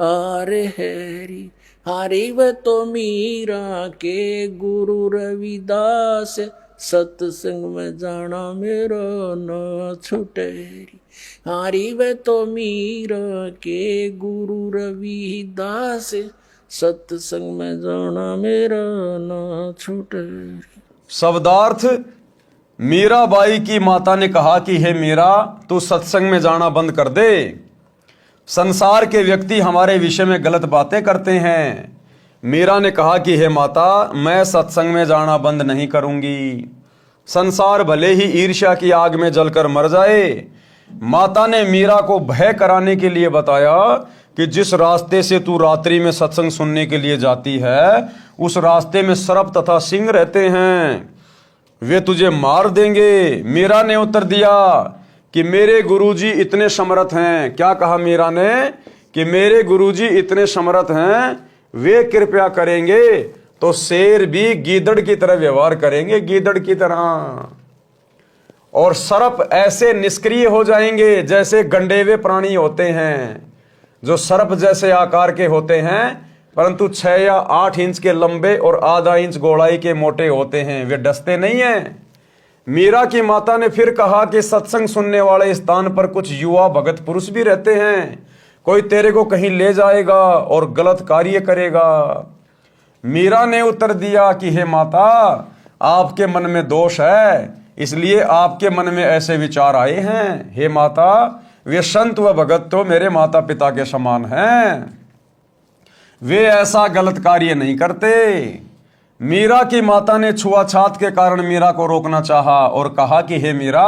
और हरी। हरी व तो मीरा के गुरु रविदास, सत्संग में जाना मेरा ना छुटेरी। हरी व तो मीरा के गुरु रविदास, सत्संग में जाना मेरा ना छुटेरी। शब्दार्थ। मीराबाई की माता ने कहा कि हे मीरा, तू सत्संग में जाना बंद कर दे। संसार के व्यक्ति हमारे विषय में गलत बातें करते हैं। मीरा ने कहा कि हे माता, मैं सत्संग में जाना बंद नहीं करूंगी। संसार भले ही ईर्ष्या की आग में जलकर मर जाए। माता ने मीरा को भय कराने के लिए बताया कि जिस रास्ते से तू रात्रि में सत्संग सुनने के लिए जाती है, उस रास्ते में सर्प तथा सिंह रहते हैं, वे तुझे मार देंगे। मीरा ने उत्तर दिया कि मेरे गुरुजी इतने समर्थ हैं। क्या कहा मीरा ने? कि मेरे गुरुजी इतने समर्थ हैं, वे कृपया करेंगे तो शेर भी गीदड़ की तरह व्यवहार करेंगे, गीदड़ की तरह। और सर्प ऐसे निष्क्रिय हो जाएंगे जैसे गंडेवे प्राणी होते हैं, जो सर्प जैसे आकार के होते हैं परंतु 6 या 8 इंच के लंबे और आधा इंच गोलाई के मोटे होते हैं, वे डसते नहीं हैं। मीरा की माता ने फिर कहा कि सत्संग सुनने वाले स्थान पर कुछ युवा भगत पुरुष भी रहते हैं, कोई तेरे को कहीं ले जाएगा और गलत कार्य करेगा। मीरा ने उत्तर दिया कि हे माता, आपके मन में दोष है, इसलिए आपके मन में ऐसे विचार आए हैं। हे माता, वे संत व भगत तो मेरे माता पिता के समान हैं, वे ऐसा गलत कार्य नहीं करते। मीरा की माता ने छुआछात के कारण मीरा को रोकना चाहा और कहा कि हे मीरा,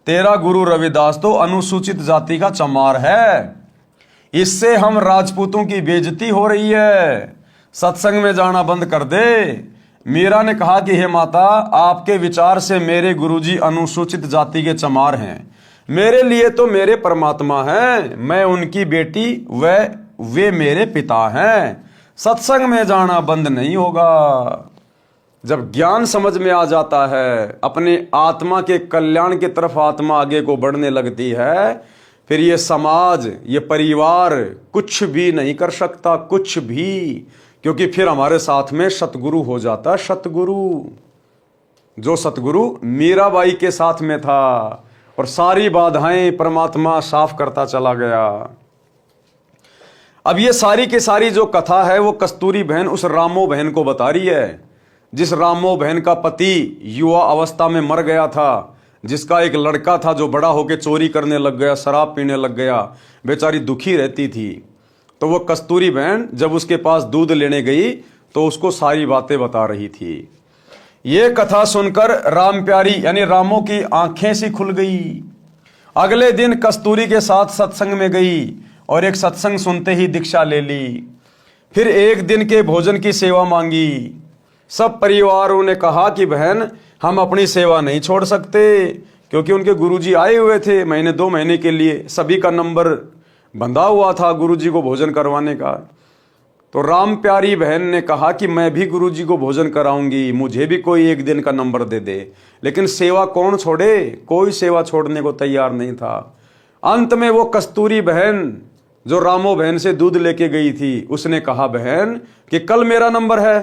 तेरा गुरु रविदास तो अनुसूचित जाति का चमार है, इससे हम राजपूतों की बेइज्जती हो रही है। सत्संग में जाना बंद कर दे। मीरा ने कहा कि हे माता, आपके विचार से मेरे गुरुजी अनुसूचित जाति के चमार हैं। मेरे लिए तो मेरे परमात्मा हैं, मैं उनकी बेटी, वे मेरे पिता हैं। सत्संग में जाना बंद नहीं होगा। जब ज्ञान समझ में आ जाता है, अपने आत्मा के कल्याण की तरफ आत्मा आगे को बढ़ने लगती है, फिर ये समाज, ये परिवार कुछ भी नहीं कर सकता, कुछ भी, क्योंकि फिर हमारे साथ में सतगुरु हो जाता। सतगुरु, जो सतगुरु मीराबाई के साथ में था और सारी बाधाएं परमात्मा साफ करता चला गया। अब ये सारी की सारी जो कथा है वो कस्तूरी बहन उस रामो बहन को बता रही है, जिस रामो बहन का पति युवा अवस्था में मर गया था, जिसका एक लड़का था जो बड़ा होकर चोरी करने लग गया, शराब पीने लग गया, बेचारी दुखी रहती थी। तो वो कस्तूरी बहन जब उसके पास दूध लेने गई तो उसको सारी बातें बता रही थी। ये कथा सुनकर राम प्यारी यानी रामो की आंखें सी खुल गई। अगले दिन कस्तूरी के साथ सत्संग में गई और एक सत्संग सुनते ही दीक्षा ले ली। फिर एक दिन के भोजन की सेवा मांगी। सब परिवारों ने कहा कि बहन, हम अपनी सेवा नहीं छोड़ सकते, क्योंकि उनके गुरुजी आए हुए थे महीने 2 महीने के लिए, सभी का नंबर बंधा हुआ था गुरुजी को भोजन करवाने का। तो राम प्यारी बहन ने कहा कि मैं भी गुरुजी को भोजन कराऊंगी, मुझे भी कोई एक दिन का नंबर दे दे। लेकिन सेवा कौन छोड़े, कोई सेवा छोड़ने को तैयार नहीं था। अंत में वो कस्तूरी बहन जो रामो बहन से दूध लेके गई थी, उसने कहा बहन कि कल मेरा नंबर है,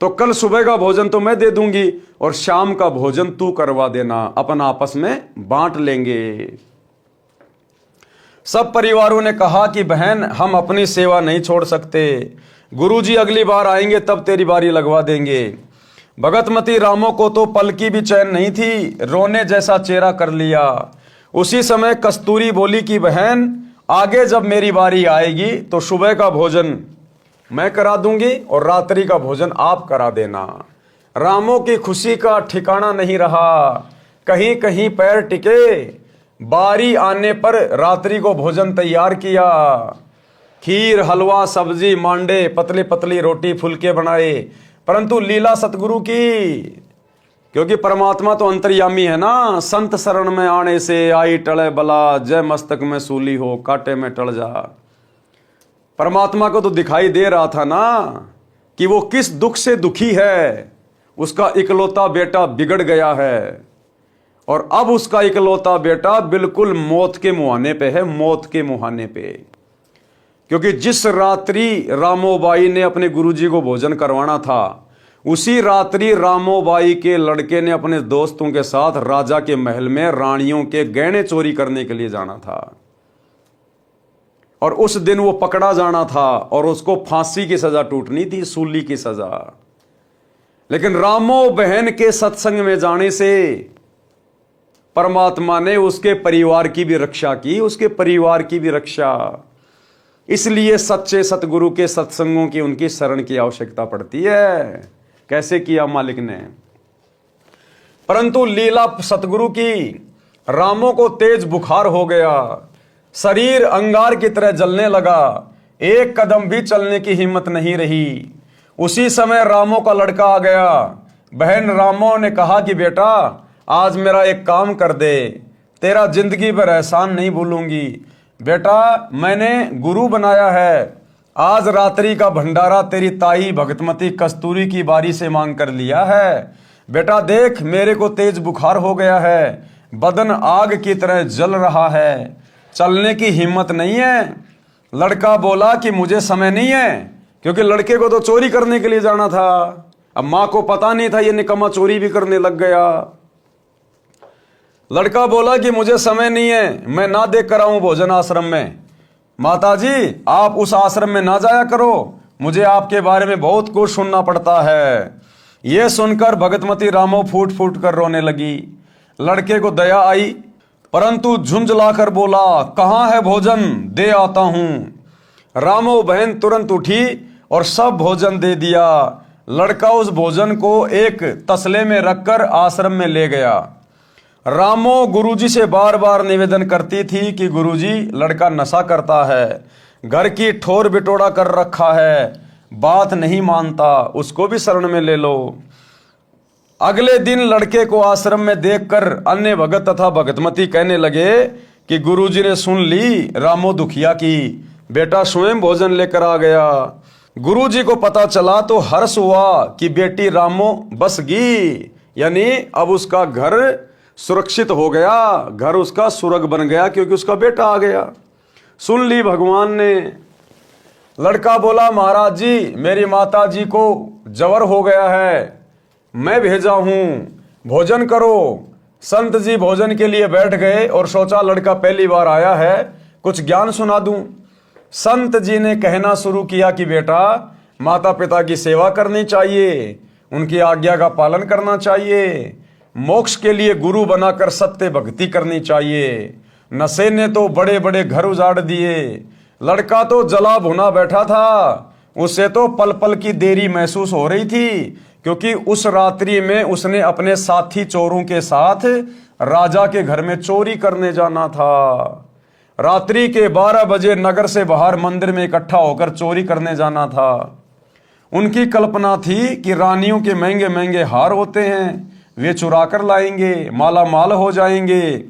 तो कल सुबह का भोजन तो मैं दे दूंगी और शाम का भोजन तू करवा देना, अपन आपस में बांट लेंगे। सब परिवारों ने कहा कि बहन, हम अपनी सेवा नहीं छोड़ सकते, गुरुजी अगली बार आएंगे तब तेरी बारी लगवा देंगे। भगतमती रामो को तो पल की भी चैन नहीं थी, रोने जैसा चेहरा कर लिया। उसी समय कस्तूरी बोली कि बहन, आगे जब मेरी बारी आएगी तो सुबह का भोजन मैं करा दूंगी और रात्रि का भोजन आप करा देना। रामो की खुशी का ठिकाना नहीं रहा, कहीं कहीं पैर टिके। बारी आने पर रात्रि को भोजन तैयार किया। खीर, हलवा, सब्जी, मांडे, पतली पतली रोटी, फुलके बनाए। परंतु लीला सतगुरु की, क्योंकि परमात्मा तो अंतर्यामी है ना। संत शरण में आने से आई टले बला, जय मस्तक में सूली हो, कांटे में टल जा। परमात्मा को तो दिखाई दे रहा था ना कि वो किस दुख से दुखी है। उसका इकलौता बेटा बिगड़ गया है और अब उसका इकलौता बेटा बिल्कुल मौत के मुहाने पे है, मौत के मुहाने पे। क्योंकि जिस रात्रि रामोबाई ने अपने गुरुजी को भोजन करवाना था, उसी रात्रि रामोबाई के लड़के ने अपने दोस्तों के साथ राजा के महल में रानियों के गहने चोरी करने के लिए जाना था और उस दिन वो पकड़ा जाना था और उसको फांसी की सजा टूटनी थी, सूली की सजा। लेकिन रामो बहन के सत्संग में जाने से परमात्मा ने उसके परिवार की भी रक्षा की, उसके परिवार की भी रक्षा। इसलिए सच्चे सतगुरु के सत्संगों की, उनकी शरण की आवश्यकता पड़ती है। कैसे किया मालिक ने। परंतु लीला सतगुरु की, रामो को तेज बुखार हो गया, शरीर अंगार की तरह जलने लगा, एक कदम भी चलने की हिम्मत नहीं रही। उसी समय रामो का लड़का आ गया। बहन रामो ने कहा कि बेटा, आज मेरा एक काम कर दे, तेरा जिंदगी भर एहसान नहीं भूलूंगी। बेटा, मैंने गुरु बनाया है, आज रात्रि का भंडारा तेरी ताई भगतमती कस्तूरी की बारी से मांग कर लिया है। बेटा देख, मेरे को तेज बुखार हो गया है, बदन आग की तरह जल रहा है, चलने की हिम्मत नहीं है। लड़का बोला कि मुझे समय नहीं है, क्योंकि लड़के को तो चोरी करने के लिए जाना था। अब मां को पता नहीं था ये निकम्मा चोरी भी करने लग गया। लड़का बोला कि मुझे समय नहीं है, मैं ना देख कर आऊं भोजन आश्रम में। माताजी, आप उस आश्रम में ना जाया करो, मुझे आपके बारे में बहुत कुछ सुनना पड़ता है। यह सुनकर भगतमती रामो फूट फूट कर रोने लगी। लड़के को दया आई, परंतु झुंझलाकर बोला, कहाँ है भोजन, दे आता हूं। रामो बहन तुरंत उठी और सब भोजन दे दिया। लड़का उस भोजन को एक तसले में रखकर आश्रम में ले गया। रामो गुरुजी से बार बार निवेदन करती थी कि गुरुजी, लड़का नशा करता है, घर की ठोर बिटोड़ा कर रखा है, बात नहीं मानता, उसको भी शरण में ले लो। अगले दिन लड़के को आश्रम में देखकर अन्य भगत तथा भगतमती कहने लगे कि गुरुजी ने सुन ली रामो दुखिया की, बेटा स्वयं भोजन लेकर आ गया। गुरुजी को पता चला तो हर्ष हुआ कि बेटी रामो बस गई, यानी अब उसका घर सुरक्षित हो गया, घर उसका सुरग बन गया क्योंकि उसका बेटा आ गया। सुन ली भगवान ने। लड़का बोला महाराज जी मेरी माता जी को जवर हो गया है, मैं भेजा हूं, भोजन करो। संत जी भोजन के लिए बैठ गए और सोचा लड़का पहली बार आया है, कुछ ज्ञान सुना दूं। संत जी ने कहना शुरू किया कि बेटा माता पिता की सेवा करनी चाहिए, उनकी आज्ञा का पालन करना चाहिए, मोक्ष के लिए गुरु बनाकर सत्य भक्ति करनी चाहिए। नशे ने तो बड़े बड़े घर उजाड़ दिए। लड़का तो जला भुना बैठा था, उसे तो पल पल की देरी महसूस हो रही थी क्योंकि उस रात्रि में उसने अपने साथी चोरों के साथ राजा के घर में चोरी करने जाना था। रात्रि के 12 बजे नगर से बाहर मंदिर में इकट्ठा होकर चोरी करने जाना था। उनकी कल्पना थी कि रानियों के महंगे महंगे हार होते हैं, वे चुरा कर लाएंगे, माला माल हो जाएंगे।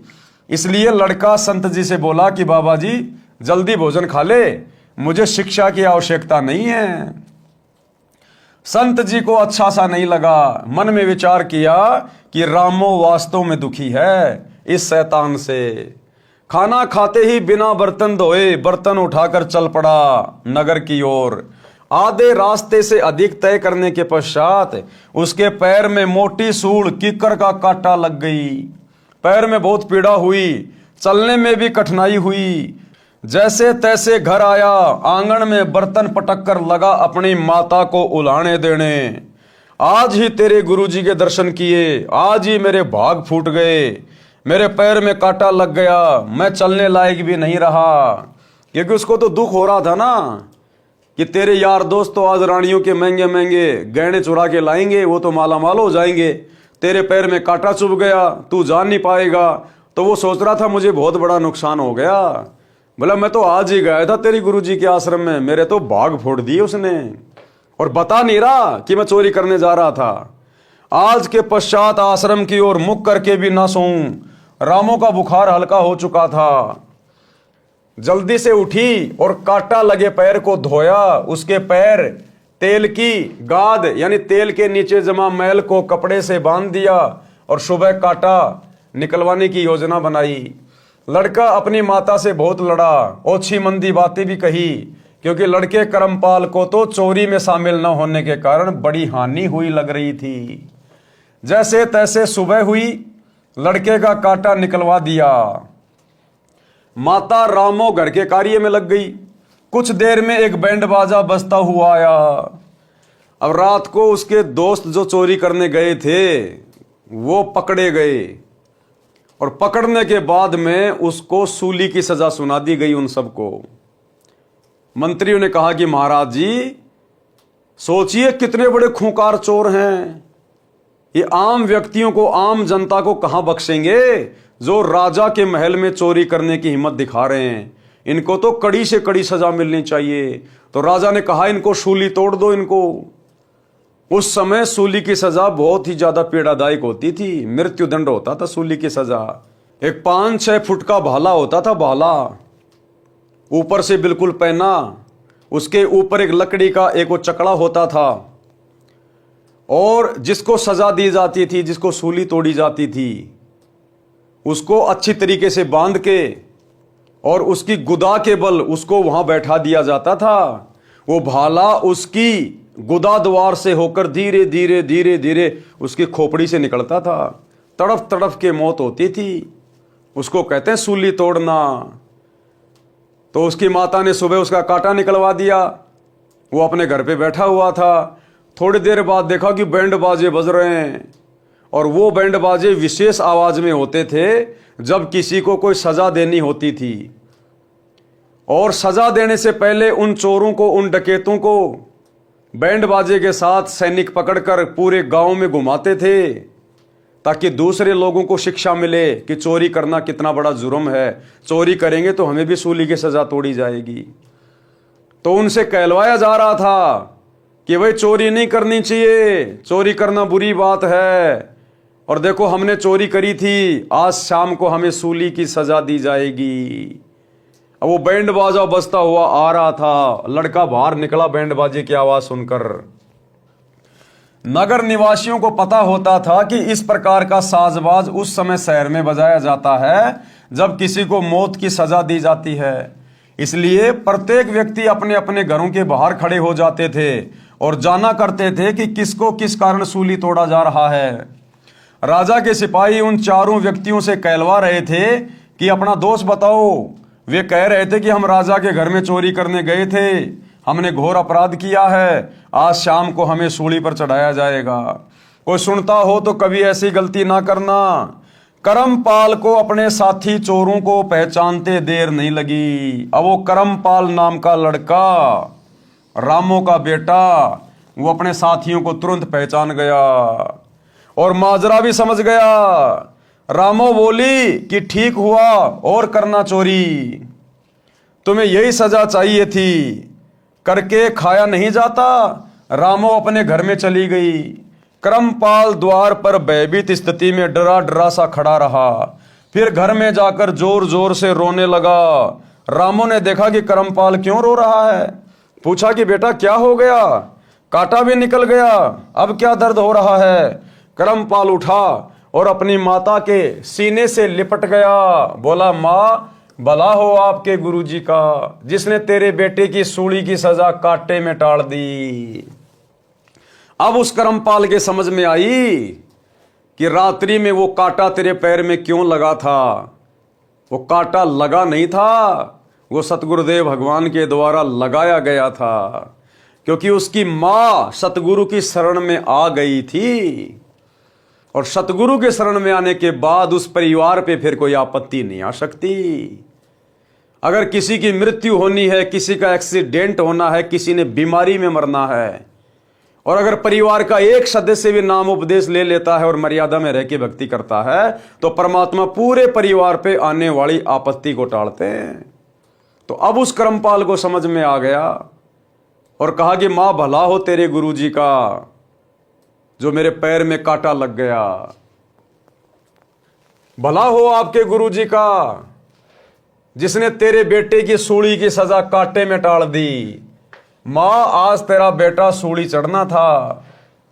इसलिए लड़का संत जी से बोला कि बाबा जी जल्दी भोजन खा ले, मुझे शिक्षा की आवश्यकता नहीं है। संत जी को अच्छा सा नहीं लगा, मन में विचार किया कि रामो वास्तव में दुखी है इस शैतान से। खाना खाते ही बिना बर्तन धोए बर्तन उठाकर चल पड़ा नगर की ओर। आधे रास्ते से अधिक तय करने के पश्चात उसके पैर में मोटी सूल कीकर का कांटा लग गई। पैर में बहुत पीड़ा हुई, चलने में भी कठिनाई हुई। जैसे तैसे घर आया, आंगन में बर्तन पटक कर लगा अपनी माता को उलाने देने। आज ही तेरे गुरुजी के दर्शन किए, आज ही मेरे भाग फूट गए, मेरे पैर में कांटा लग गया, मैं चलने लायक भी नहीं रहा। क्योंकि उसको तो दुख हो रहा था ना कि तेरे यार दोस्त तो आज रानियों के महंगे महंगे गहने चुरा के लाएंगे, वो तो माला माल हो जाएंगे, तेरे पैर में कांटा चुभ गया, तू जान नहीं पाएगा। तो वो सोच रहा था मुझे बहुत बड़ा नुकसान हो गया। बोला मैं तो आज ही गया था तेरी गुरुजी के आश्रम में, मेरे तो भाग फोड़ दिए उसने, और बता नहीं रहा कि मैं चोरी करने जा रहा था। आज के पश्चात आश्रम की ओर मुख करके भी ना सोऊं। रामो का बुखार हल्का हो चुका था। जल्दी से उठी और कांटा लगे पैर को धोया। उसके पैर तेल की गाद यानी तेल के नीचे जमा मैल को कपड़े से बांध दिया और सुबह कांटा निकलवाने की योजना बनाई। लड़का अपनी माता से बहुत लड़ा, ओछी मंदी बातें भी कही क्योंकि लड़के करमपाल को तो चोरी में शामिल न होने के कारण बड़ी हानि हुई लग रही थी। जैसे तैसे सुबह हुई, लड़के का कांटा निकलवा दिया। माता रामो घर के कार्य में लग गई। कुछ देर में एक बैंड बाजा बजता हुआ आया। अब रात को उसके दोस्त जो चोरी करने गए थे वो पकड़े गए और पकड़ने के बाद में उसको सूली की सजा सुना दी गई उन सबको। मंत्रियों ने कहा कि महाराज जी सोचिए कितने बड़े खूंखार चोर हैं, ये आम व्यक्तियों को, आम जनता को कहां बख्शेंगे जो राजा के महल में चोरी करने की हिम्मत दिखा रहे हैं। इनको तो कड़ी से कड़ी सजा मिलनी चाहिए। तो राजा ने कहा इनको सूली तोड़ दो इनको। उस समय सूली की सजा बहुत ही ज्यादा पीड़ादायक होती थी, मृत्यु दंड होता था सूली की सजा। एक 5-6 फुट का भाला होता था, भाला ऊपर से बिल्कुल पहना, उसके ऊपर एक लकड़ी का एक वो चकड़ा होता था और जिसको सजा दी जाती थी, जिसको सूली तोड़ी जाती थी, उसको अच्छी तरीके से बांध के और उसकी गुदा के बल उसको वहां बैठा दिया जाता था। वो भाला उसकी गुदा द्वार से होकर धीरे धीरे धीरे धीरे उसकी खोपड़ी से निकलता था। तड़फ तड़फ के मौत होती थी। उसको कहते हैं सूली तोड़ना। तो उसकी माता ने सुबह उसका कांटा निकलवा दिया। वो अपने घर पे बैठा हुआ था। थोड़ी देर बाद देखा कि बैंड बाजे बज रहे हैं और वो बैंड बाजे विशेष आवाज में होते थे जब किसी को कोई सजा देनी होती थी। और सजा देने से पहले उन चोरों को, उन डकैतों को बैंड बाजे के साथ सैनिक पकड़कर पूरे गांव में घुमाते थे ताकि दूसरे लोगों को शिक्षा मिले कि चोरी करना कितना बड़ा जुर्म है, चोरी करेंगे तो हमें भी सूली की सजा तोड़ी जाएगी। तो उनसे कहलवाया जा रहा था कि भाई चोरी नहीं करनी चाहिए, चोरी करना बुरी बात है, और देखो हमने चोरी करी थी, आज शाम को हमें सूली की सजा दी जाएगी। अब वो बैंड बाजा बजता हुआ आ रहा था, लड़का बाहर निकला बैंड बाजे की आवाज सुनकर। नगर निवासियों को पता होता था कि इस प्रकार का साजबाज उस समय शहर में बजाया जाता है जब किसी को मौत की सजा दी जाती है। इसलिए प्रत्येक व्यक्ति अपने अपने घरों के बाहर खड़े हो जाते थे और जाना करते थे कि किसको किस कारण सूली तोड़ा जा रहा है। राजा के सिपाही उन चारों व्यक्तियों से कहलवा रहे थे कि अपना दोष बताओ। वे कह रहे थे कि हम राजा के घर में चोरी करने गए थे, हमने घोर अपराध किया है, आज शाम को हमें सूली पर चढ़ाया जाएगा। कोई सुनता हो तो कभी ऐसी गलती ना करना। करमपाल को अपने साथी चोरों को पहचानते देर नहीं लगी। अब वो करमपाल नाम का लड़का, रामो का बेटा, वो अपने साथियों को तुरंत पहचान गया और माजरा भी समझ गया। रामो बोली कि ठीक हुआ और करना चोरी, तुम्हें यही सजा चाहिए थी, करके खाया नहीं जाता। रामो अपने घर में चली गई। करमपाल द्वार पर भयभीत स्थिति में डरा डरा सा खड़ा रहा, फिर घर में जाकर जोर जोर से रोने लगा। रामो ने देखा कि करमपाल क्यों रो रहा है, पूछा कि बेटा क्या हो गया, कांटा भी निकल गया, अब क्या दर्द हो रहा है। करमपाल उठा और अपनी माता के सीने से लिपट गया, बोला माँ भला हो आपके गुरुजी का, जिसने तेरे बेटे की सूली की सजा कांटे में टाल दी। अब उस करमपाल के समझ में आई कि रात्रि में वो कांटा तेरे पैर में क्यों लगा था। वो कांटा लगा नहीं था, वो सतगुरुदेव भगवान के द्वारा लगाया गया था, क्योंकि उसकी मां सतगुरु की शरण में आ गई थी। और सतगुरु के शरण में आने के बाद उस परिवार पे फिर कोई आपत्ति नहीं आ सकती। अगर किसी की मृत्यु होनी है, किसी का एक्सीडेंट होना है, किसी ने बीमारी में मरना है, और अगर परिवार का एक सदस्य भी नाम उपदेश ले लेता है और मर्यादा में रह के भक्ति करता है, तो परमात्मा पूरे परिवार पे आने वाली आपत्ति को टालते हैं। तो अब उस करमपाल को समझ में आ गया और कहा कि मां भला हो तेरे गुरुजी का, जो मेरे पैर में कांटा लग गया, भला हो आपके गुरुजी का, जिसने तेरे बेटे की सूली की सजा कांटे में टाल दी। मां आज तेरा बेटा सूली चढ़ना था,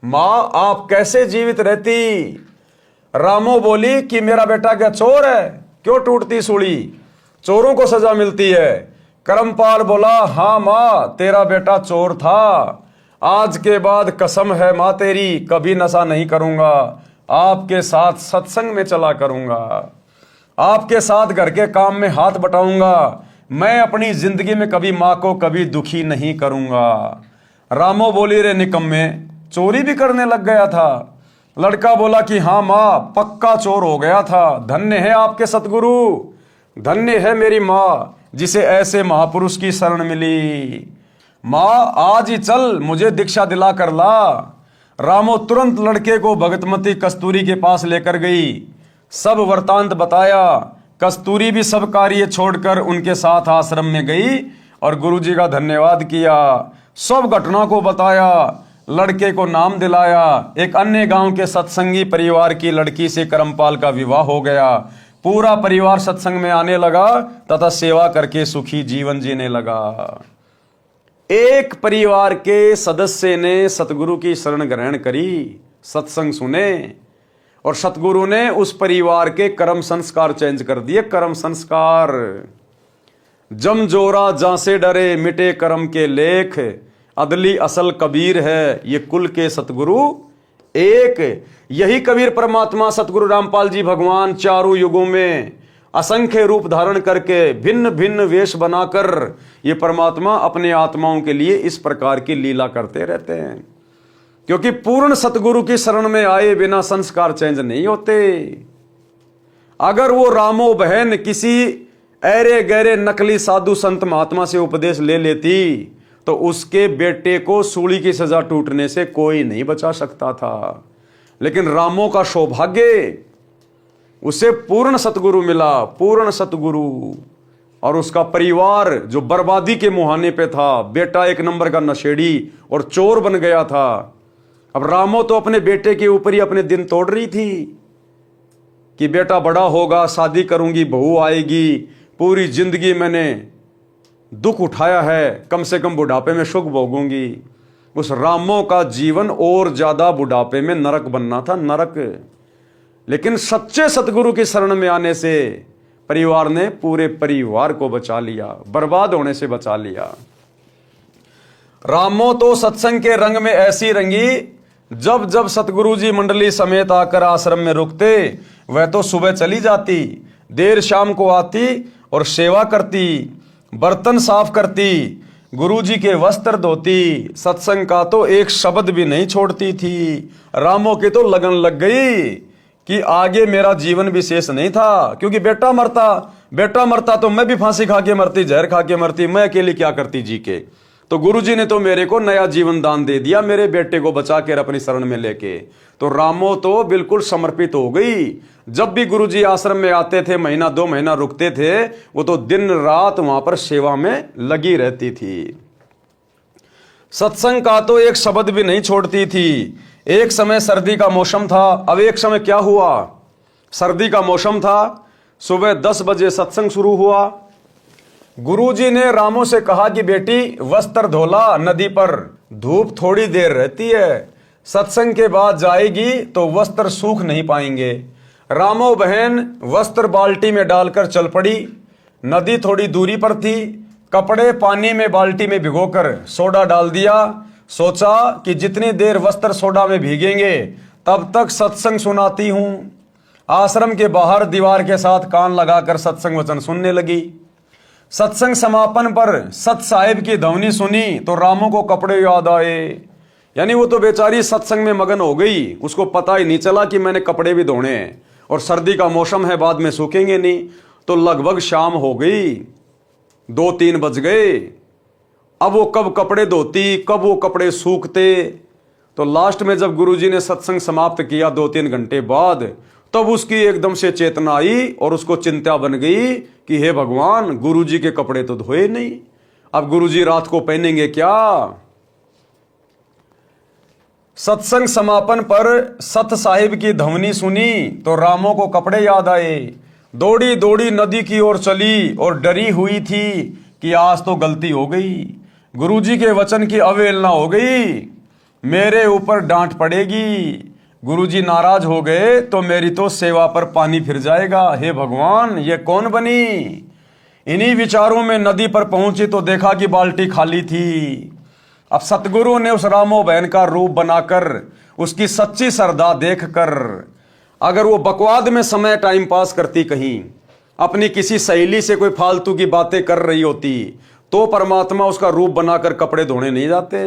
मां आप कैसे जीवित रहती। रामो बोली कि मेरा बेटा क्या चोर है, क्यों टूटती सूली, चोरों को सजा मिलती है। करमपाल बोला हाँ मां तेरा बेटा चोर था, आज के बाद कसम है मां तेरी कभी नशा नहीं करूंगा, आपके साथ सत्संग में चला करूंगा, आपके साथ घर के काम में हाथ बटाऊंगा, मैं अपनी जिंदगी में कभी मां को कभी दुखी नहीं करूंगा। रामो बोली रे निकम्मे, चोरी भी करने लग गया था। लड़का बोला कि हाँ मां पक्का चोर हो गया था, धन्य है आपके सतगुरु, धन्य है मेरी मां जिसे ऐसे महापुरुष की शरण मिली। मां आज ही चल मुझे दीक्षा दिला कर ला। रामो तुरंत लड़के को भगतमती कस्तूरी के पास लेकर गई, सब वृतांत बताया। कस्तूरी भी सब कार्य छोड़कर उनके साथ आश्रम में गई और गुरुजी का धन्यवाद किया, सब घटना को बताया, लड़के को नाम दिलाया। एक अन्य गांव के सत्संगी परिवार की लड़की से करमपाल का विवाह हो गया। पूरा परिवार सत्संग में आने लगा तथा सेवा करके सुखी जीवन जीने लगा। एक परिवार के सदस्य ने सतगुरु की शरण ग्रहण करी, सत्संग सुने, और सतगुरु ने उस परिवार के कर्म संस्कार चेंज कर दिए। कर्म संस्कार जम जोरा जासे डरे मिटे कर्म के लेख, अदली असल कबीर है ये कुल के सतगुरु एक। यही कबीर परमात्मा सतगुरु रामपाल जी भगवान चारों युगों में असंख्य रूप धारण करके भिन्न भिन्न वेश बनाकर ये परमात्मा अपने आत्माओं के लिए इस प्रकार की लीला करते रहते हैं, क्योंकि पूर्ण सतगुरु की शरण में आए बिना संस्कार चेंज नहीं होते। अगर वो रामो बहन किसी ऐरे गहरे नकली साधु संत महात्मा से उपदेश ले लेती तो उसके बेटे को सूली की सजा टूटने से कोई नहीं बचा सकता था। लेकिन रामो का सौभाग्य, उसे पूर्ण सतगुरु मिला, पूर्ण सतगुरु और उसका परिवार जो बर्बादी के मुहाने पे था, बेटा एक नंबर का नशेड़ी और चोर बन गया था। अब रामो तो अपने बेटे के ऊपर ही अपने दिन तोड़ रही थी कि बेटा बड़ा होगा, शादी करूंगी, बहू आएगी, पूरी जिंदगी मैंने दुख उठाया है, कम से कम बुढ़ापे में सुख भोगूंगी। उस रामो का जीवन और ज्यादा बुढ़ापे में नरक बनना था, नरक। लेकिन सच्चे सतगुरु की शरण में आने से परिवार ने पूरे परिवार को बचा लिया, बर्बाद होने से बचा लिया। रामो तो सत्संग के रंग में ऐसी रंगी, जब जब सतगुरु जी मंडली समेत आकर आश्रम में रुकते, वह तो सुबह चली जाती, देर शाम को आती और सेवा करती, बर्तन साफ करती, गुरु जी के वस्त्र धोती, सत्संग का तो एक शब्द भी नहीं छोड़ती थी। रामो की तो लगन लग गई कि आगे मेरा जीवन विशेष नहीं था, क्योंकि बेटा मरता तो मैं भी फांसी खा के मरती, जहर खा के मरती, मैं अकेली क्या करती जी के। तो गुरुजी ने तो मेरे को नया जीवन दान दे दिया, मेरे बेटे को बचा कर अपनी शरण में लेके। तो रामो तो बिल्कुल समर्पित हो गई। जब भी गुरुजी आश्रम में आते थे, महीना 2 महीना रुकते थे, वो तो दिन रात वहां पर सेवा में लगी रहती थी। सत्संग का तो एक शब्द भी नहीं छोड़ती थी। एक समय सर्दी का मौसम था। अब एक समय क्या हुआ, सर्दी का मौसम था, सुबह 10 बजे सत्संग शुरू हुआ। गुरुजी ने रामो से कहा कि बेटी वस्त्र धोला नदी पर, धूप थोड़ी देर रहती है, सत्संग के बाद जाएगी तो वस्त्र सूख नहीं पाएंगे। रामो बहन वस्त्र बाल्टी में डालकर चल पड़ी। नदी थोड़ी दूरी पर थी। कपड़े पानी में बाल्टी में भिगोकर सोडा डाल दिया। सोचा कि जितनी देर वस्त्र सोडा में भीगेंगे तब तक सत्संग सुनाती हूं। आश्रम के बाहर दीवार के साथ कान लगाकर सत्संग वचन सुनने लगी। सत्संग समापन पर सत साहिब की ध्वनि सुनी तो रामो को कपड़े याद आए। यानी वो तो बेचारी सत्संग में मगन हो गई, उसको पता ही नहीं चला कि मैंने कपड़े भी धोने हैं, और सर्दी का मौसम है, बाद में सूखेंगे नहीं। तो लगभग शाम हो गई, 2-3 बज गए। अब वो कब कपड़े धोती, कब वो कपड़े सूखते। तो लास्ट में जब गुरुजी ने सत्संग समाप्त किया 2-3 घंटे बाद, तब उसकी एकदम से चेतना आई और उसको चिंता बन गई कि हे भगवान, गुरुजी के कपड़े तो धोए नहीं, अब गुरुजी रात को पहनेंगे क्या। सत्संग समापन पर सत साहिब की ध्वनि सुनी तो रामो को कपड़े याद आए। दौड़ी दौड़ी नदी की ओर चली और डरी हुई थी कि आज तो गलती हो गई, गुरुजी के वचन की अवहेलना हो गई, मेरे ऊपर डांट पड़ेगी, गुरुजी नाराज हो गए तो मेरी तो सेवा पर पानी फिर जाएगा। हे भगवान, ये कौन बनी। इन्हीं विचारों में नदी पर पहुंची तो देखा कि बाल्टी खाली थी। अब सतगुरु ने उस रामो बहन का रूप बनाकर, उसकी सच्ची श्रद्धा देखकर, अगर वो बकवाद में समय टाइम पास करती, कहीं अपनी किसी सहेली से कोई फालतू की बातें कर रही होती, तो परमात्मा उसका रूप बनाकर कपड़े धोने नहीं जाते।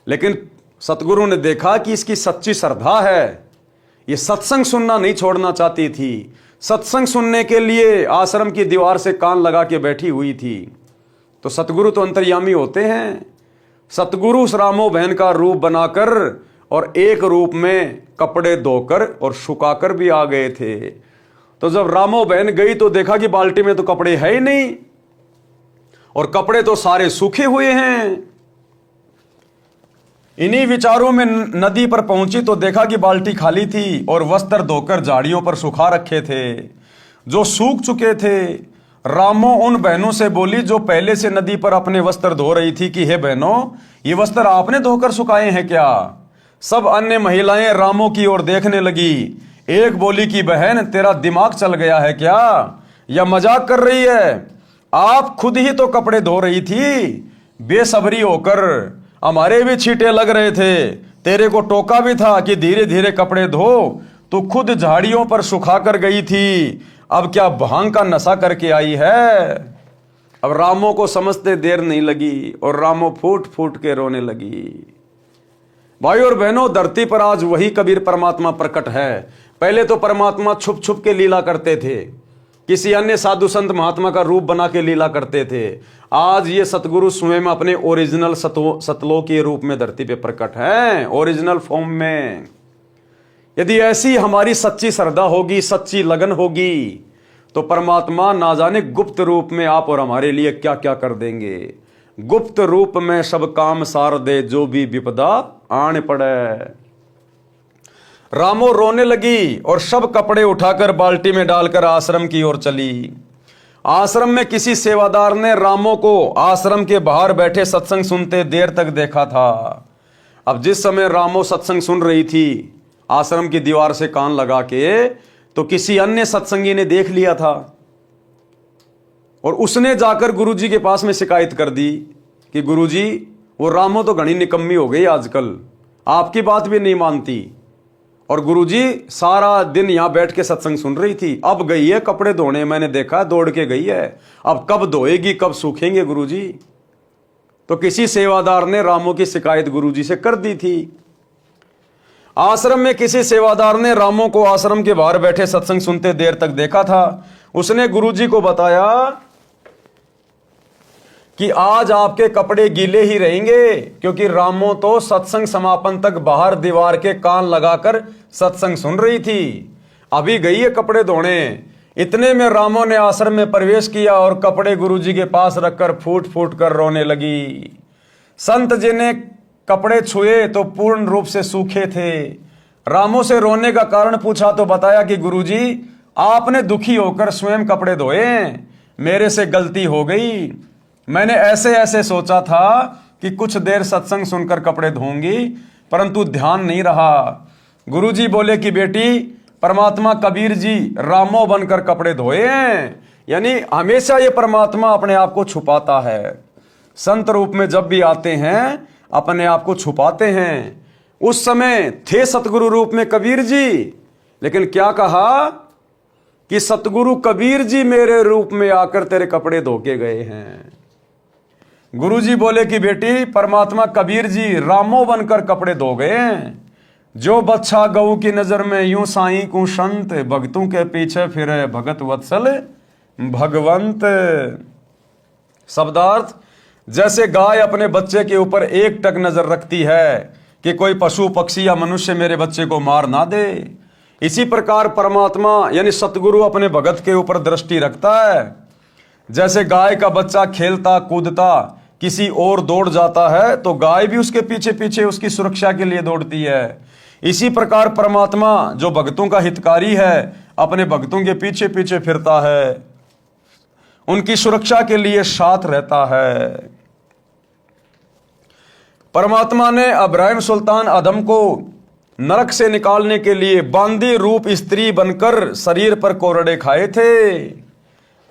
लेकिन सतगुरु ने देखा कि इसकी सच्ची श्रद्धा है, ये सत्संग सुनना नहीं छोड़ना चाहती थी, सत्संग सुनने के लिए आश्रम की दीवार से कान लगा के बैठी हुई थी। तो सतगुरु तो अंतर्यामी होते हैं। सतगुरु उस रामो बहन का रूप बनाकर और एक रूप में कपड़े धोकर और सुखाकर भी आ गए थे। तो जब रामो बहन गई तो देखा कि बाल्टी में तो कपड़े है ही नहीं, और कपड़े तो सारे सूखे हुए हैं। इन्हीं विचारों में नदी पर पहुंची तो देखा कि बाल्टी खाली थी और वस्त्र धोकर झाड़ियों पर सुखा रखे थे जो सूख चुके थे। रामो उन बहनों से बोली जो पहले से नदी पर अपने वस्त्र धो रही थी कि हे बहनों, ये वस्त्र आपने धोकर सुखाए हैं क्या। सब अन्य महिलाएं रामो की ओर देखने लगी। एक बोली कि बहन, तेरा दिमाग चल गया है क्या, या मजाक कर रही है। आप खुद ही तो कपड़े धो रही थी। बेसब्री होकर हमारे भी छींटे लग रहे थे, तेरे को टोका भी था कि धीरे धीरे कपड़े धो, तो खुद झाड़ियों पर सुखा कर गई थी, अब क्या भांग का नशा करके आई है। अब रामो को समझते देर नहीं लगी और रामो फूट फूट के रोने लगी। भाई और बहनों, धरती पर आज वही कबीर परमात्मा प्रकट है। पहले तो परमात्मा छुप छुप के लीला करते थे, किसी अन्य साधु संत महात्मा का रूप बना के लीला करते थे। आज ये सतगुरु स्वयं अपने ओरिजिनल सतलों के रूप में धरती पे प्रकट हैं, ओरिजिनल फॉर्म में। यदि ऐसी हमारी सच्ची श्रद्धा होगी, सच्ची लगन होगी, तो परमात्मा ना जाने गुप्त रूप में आप और हमारे लिए क्या क्या कर देंगे। गुप्त रूप में सब काम सार दे, जो भी विपदा आने पड़े। रामो रोने लगी और सब कपड़े उठाकर बाल्टी में डालकर आश्रम की ओर चली। आश्रम में किसी सेवादार ने रामो को आश्रम के बाहर बैठे सत्संग सुनते देर तक देखा था। अब जिस समय रामो सत्संग सुन रही थी आश्रम की दीवार से कान लगा के, तो किसी अन्य सत्संगी ने देख लिया था और उसने जाकर गुरुजी के पास में शिकायत कर दी कि गुरुजी, वो रामो तो घनी निकम्मी हो गई आजकल, आपकी बात भी नहीं मानती। और गुरुजी सारा दिन यहां बैठ के सत्संग सुन रही थी, अब गई है कपड़े धोने, मैंने देखा दौड़ के गई है, अब कब धोएगी, कब सूखेंगे गुरुजी। तो किसी सेवादार ने रामो की शिकायत गुरुजी से कर दी थी। आश्रम में किसी सेवादार ने रामो को आश्रम के बाहर बैठे सत्संग सुनते देर तक देखा था। उसने गुरुजी को बताया कि आज आपके कपड़े गीले ही रहेंगे, क्योंकि रामो तो सत्संग समापन तक बाहर दीवार के कान लगाकर सत्संग सुन रही थी, अभी गई है कपड़े धोने। इतने में रामो ने आश्रम में प्रवेश किया और कपड़े गुरुजी के पास रखकर फूट फूट कर रोने लगी। संत जी ने कपड़े छुए तो पूर्ण रूप से सूखे थे। रामो से रोने का कारण पूछा तो बताया कि गुरुजी, आपने दुखी होकर स्वयं कपड़े धोए, मेरे से गलती हो गई। मैंने ऐसे ऐसे सोचा था कि कुछ देर सत्संग सुनकर कपड़े धोऊंगी, परंतु ध्यान नहीं रहा। गुरुजी बोले कि बेटी, परमात्मा कबीर जी रामो बनकर कपड़े धोए हैं, यानी हमेशा ये परमात्मा अपने आप को छुपाता है। संत रूप में जब भी आते हैं अपने आप को छुपाते हैं। उस समय थे सतगुरु रूप में कबीर जी, लेकिन क्या कहा कि सतगुरु कबीर जी मेरे रूप में आकर तेरे कपड़े धो के गए हैं। गुरुजी बोले कि बेटी, परमात्मा कबीर जी रामो बनकर कपड़े धो गए हैं। जो बच्चा गऊ की नजर में यूं साईं को संत, भगतों के पीछे फिरे भगत वत्सल भगवंत। शब्दार्थ, जैसे गाय अपने बच्चे के ऊपर एक टक नजर रखती है कि कोई पशु पक्षी या मनुष्य मेरे बच्चे को मार ना दे, इसी प्रकार परमात्मा यानी सतगुरु अपने भगत के ऊपर दृष्टि रखता है। जैसे गाय का बच्चा खेलता कूदता किसी और दौड़ जाता है, तो गाय भी उसके पीछे पीछे उसकी सुरक्षा के लिए दौड़ती है। इसी प्रकार परमात्मा जो भक्तों का हितकारी है अपने भक्तों के पीछे पीछे फिरता है, उनकी सुरक्षा के लिए साथ रहता है। परमात्मा ने इब्राहिम सुल्तान आदम को नरक से निकालने के लिए बांदी रूप स्त्री बनकर शरीर पर कोरड़े खाए थे।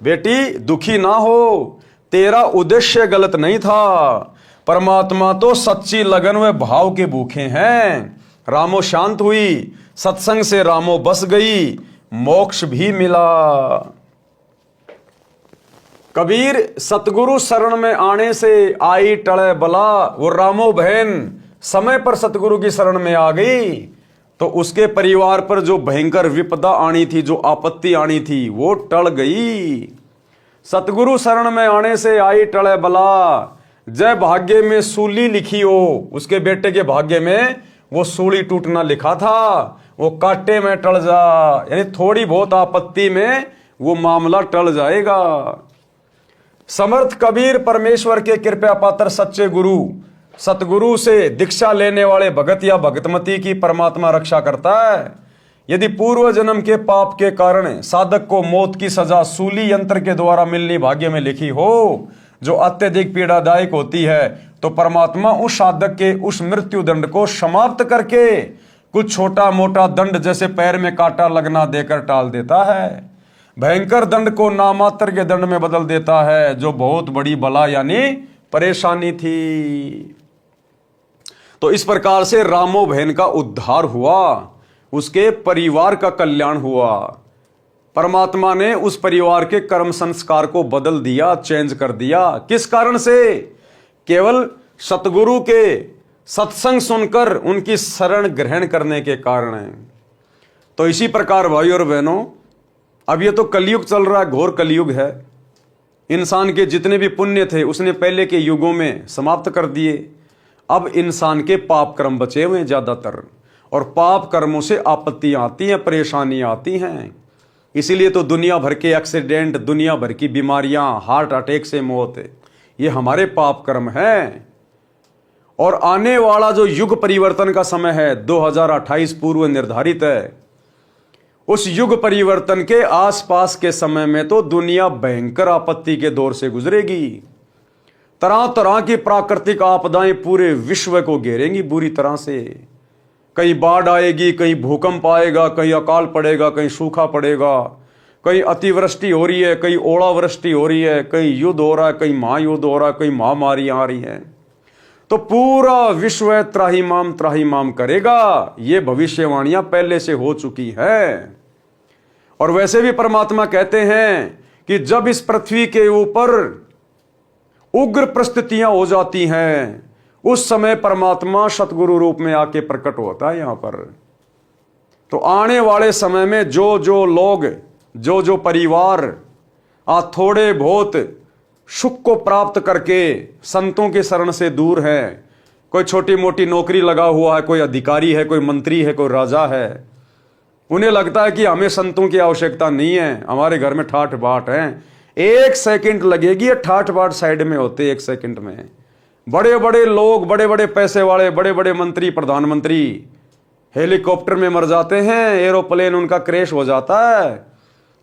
बेटी, दुखी ना हो, तेरा उद्देश्य गलत नहीं था। परमात्मा तो सच्ची लगन व भाव के भूखे हैं। रामो शांत हुई, सत्संग से रामो बस गई, मोक्ष भी मिला। कबीर सतगुरु शरण में आने से आई टले बला। वो रामो बहन समय पर सतगुरु की शरण में आ गई तो उसके परिवार पर जो भयंकर विपदा आनी थी, जो आपत्ति आनी थी, वो टल गई। सतगुरु शरण में आने से आई टले बला। जय भाग्य में सूली लिखी हो, उसके बेटे के भाग्य में वो सूली टूटना लिखा था, वो कांटे में टल जा, यानी थोड़ी बहुत आपत्ति में वो मामला टल जाएगा। समर्थ कबीर परमेश्वर के कृपा पात्र सच्चे गुरु सतगुरु से दीक्षा लेने वाले भगत या भगतमती की परमात्मा रक्षा करता है। यदि पूर्व जन्म के पाप के कारण साधक को मौत की सजा सूली यंत्र के द्वारा मिलनी भाग्य में लिखी हो, जो अत्यधिक पीड़ादायक होती है, तो परमात्मा उस साधक के उस मृत्यु दंड को समाप्त करके कुछ छोटा मोटा दंड जैसे पैर में कांटा लगना देकर टाल देता है। भयंकर दंड को नामात्र के दंड में बदल देता है, जो बहुत बड़ी बला यानी परेशानी थी। तो इस प्रकार से रामो बहन का उद्धार हुआ, उसके परिवार का कल्याण हुआ। परमात्मा ने उस परिवार के कर्म संस्कार को बदल दिया, चेंज कर दिया। किस कारण से? केवल सतगुरु के सत्संग सुनकर उनकी शरण ग्रहण करने के कारण है। तो इसी प्रकार भाई और बहनों, अब ये तो कलयुग चल रहा है, घोर कलयुग है। इंसान के जितने भी पुण्य थे उसने पहले के युगों में समाप्त कर दिए। अब इंसान के पाप कर्म बचे हुए हैं ज्यादातर, और पाप कर्मों से आपत्तियां आती हैं, परेशानियां आती हैं। इसीलिए तो दुनिया भर के एक्सीडेंट, दुनिया भर की बीमारियां, हार्ट अटैक से मौत, ये हमारे पाप कर्म है। और आने वाला जो युग परिवर्तन का समय है 2028 पूर्व निर्धारित है, उस युग परिवर्तन के आसपास के समय में तो दुनिया भयंकर आपत्ति के दौर से गुजरेगी। तरह तरह की प्राकृतिक आपदाएं पूरे विश्व को घेरेंगी बुरी तरह से। कहीं बाढ़ आएगी, कहीं भूकंप आएगा, कहीं अकाल पड़ेगा, कहीं सूखा पड़ेगा, कहीं अतिवृष्टि हो रही है, कहीं ओलावृष्टि हो रही है, कहीं युद्ध हो रहा है, कहीं महायुद्ध हो रहा है, कहीं महामारियां आ रही हैं। तो पूरा विश्व त्राहिमाम करेगा। ये भविष्यवाणियां पहले से हो चुकी है। और वैसे भी परमात्मा कहते हैं कि जब इस पृथ्वी के ऊपर उग्र परिस्थितियां हो जाती हैं, उस समय परमात्मा सतगुरु रूप में आके प्रकट होता है यहां पर। तो आने वाले समय में जो जो लोग, जो जो परिवार आज थोड़े बहुत सुख को प्राप्त करके संतों के शरण से दूर हैं, कोई छोटी मोटी नौकरी लगा हुआ है, कोई अधिकारी है, कोई मंत्री है, कोई राजा है, उन्हें लगता है कि हमें संतों की आवश्यकता नहीं है, हमारे घर में ठाठ बाट है। 1 सेकंड लगेगी, ये ठाठ बाट साइड में होते 1 सेकंड में। बड़े बड़े लोग, बड़े बड़े पैसे वाले, बड़े बड़े मंत्री, प्रधानमंत्री हेलीकॉप्टर में मर जाते हैं, एरोप्लेन उनका क्रैश हो जाता है।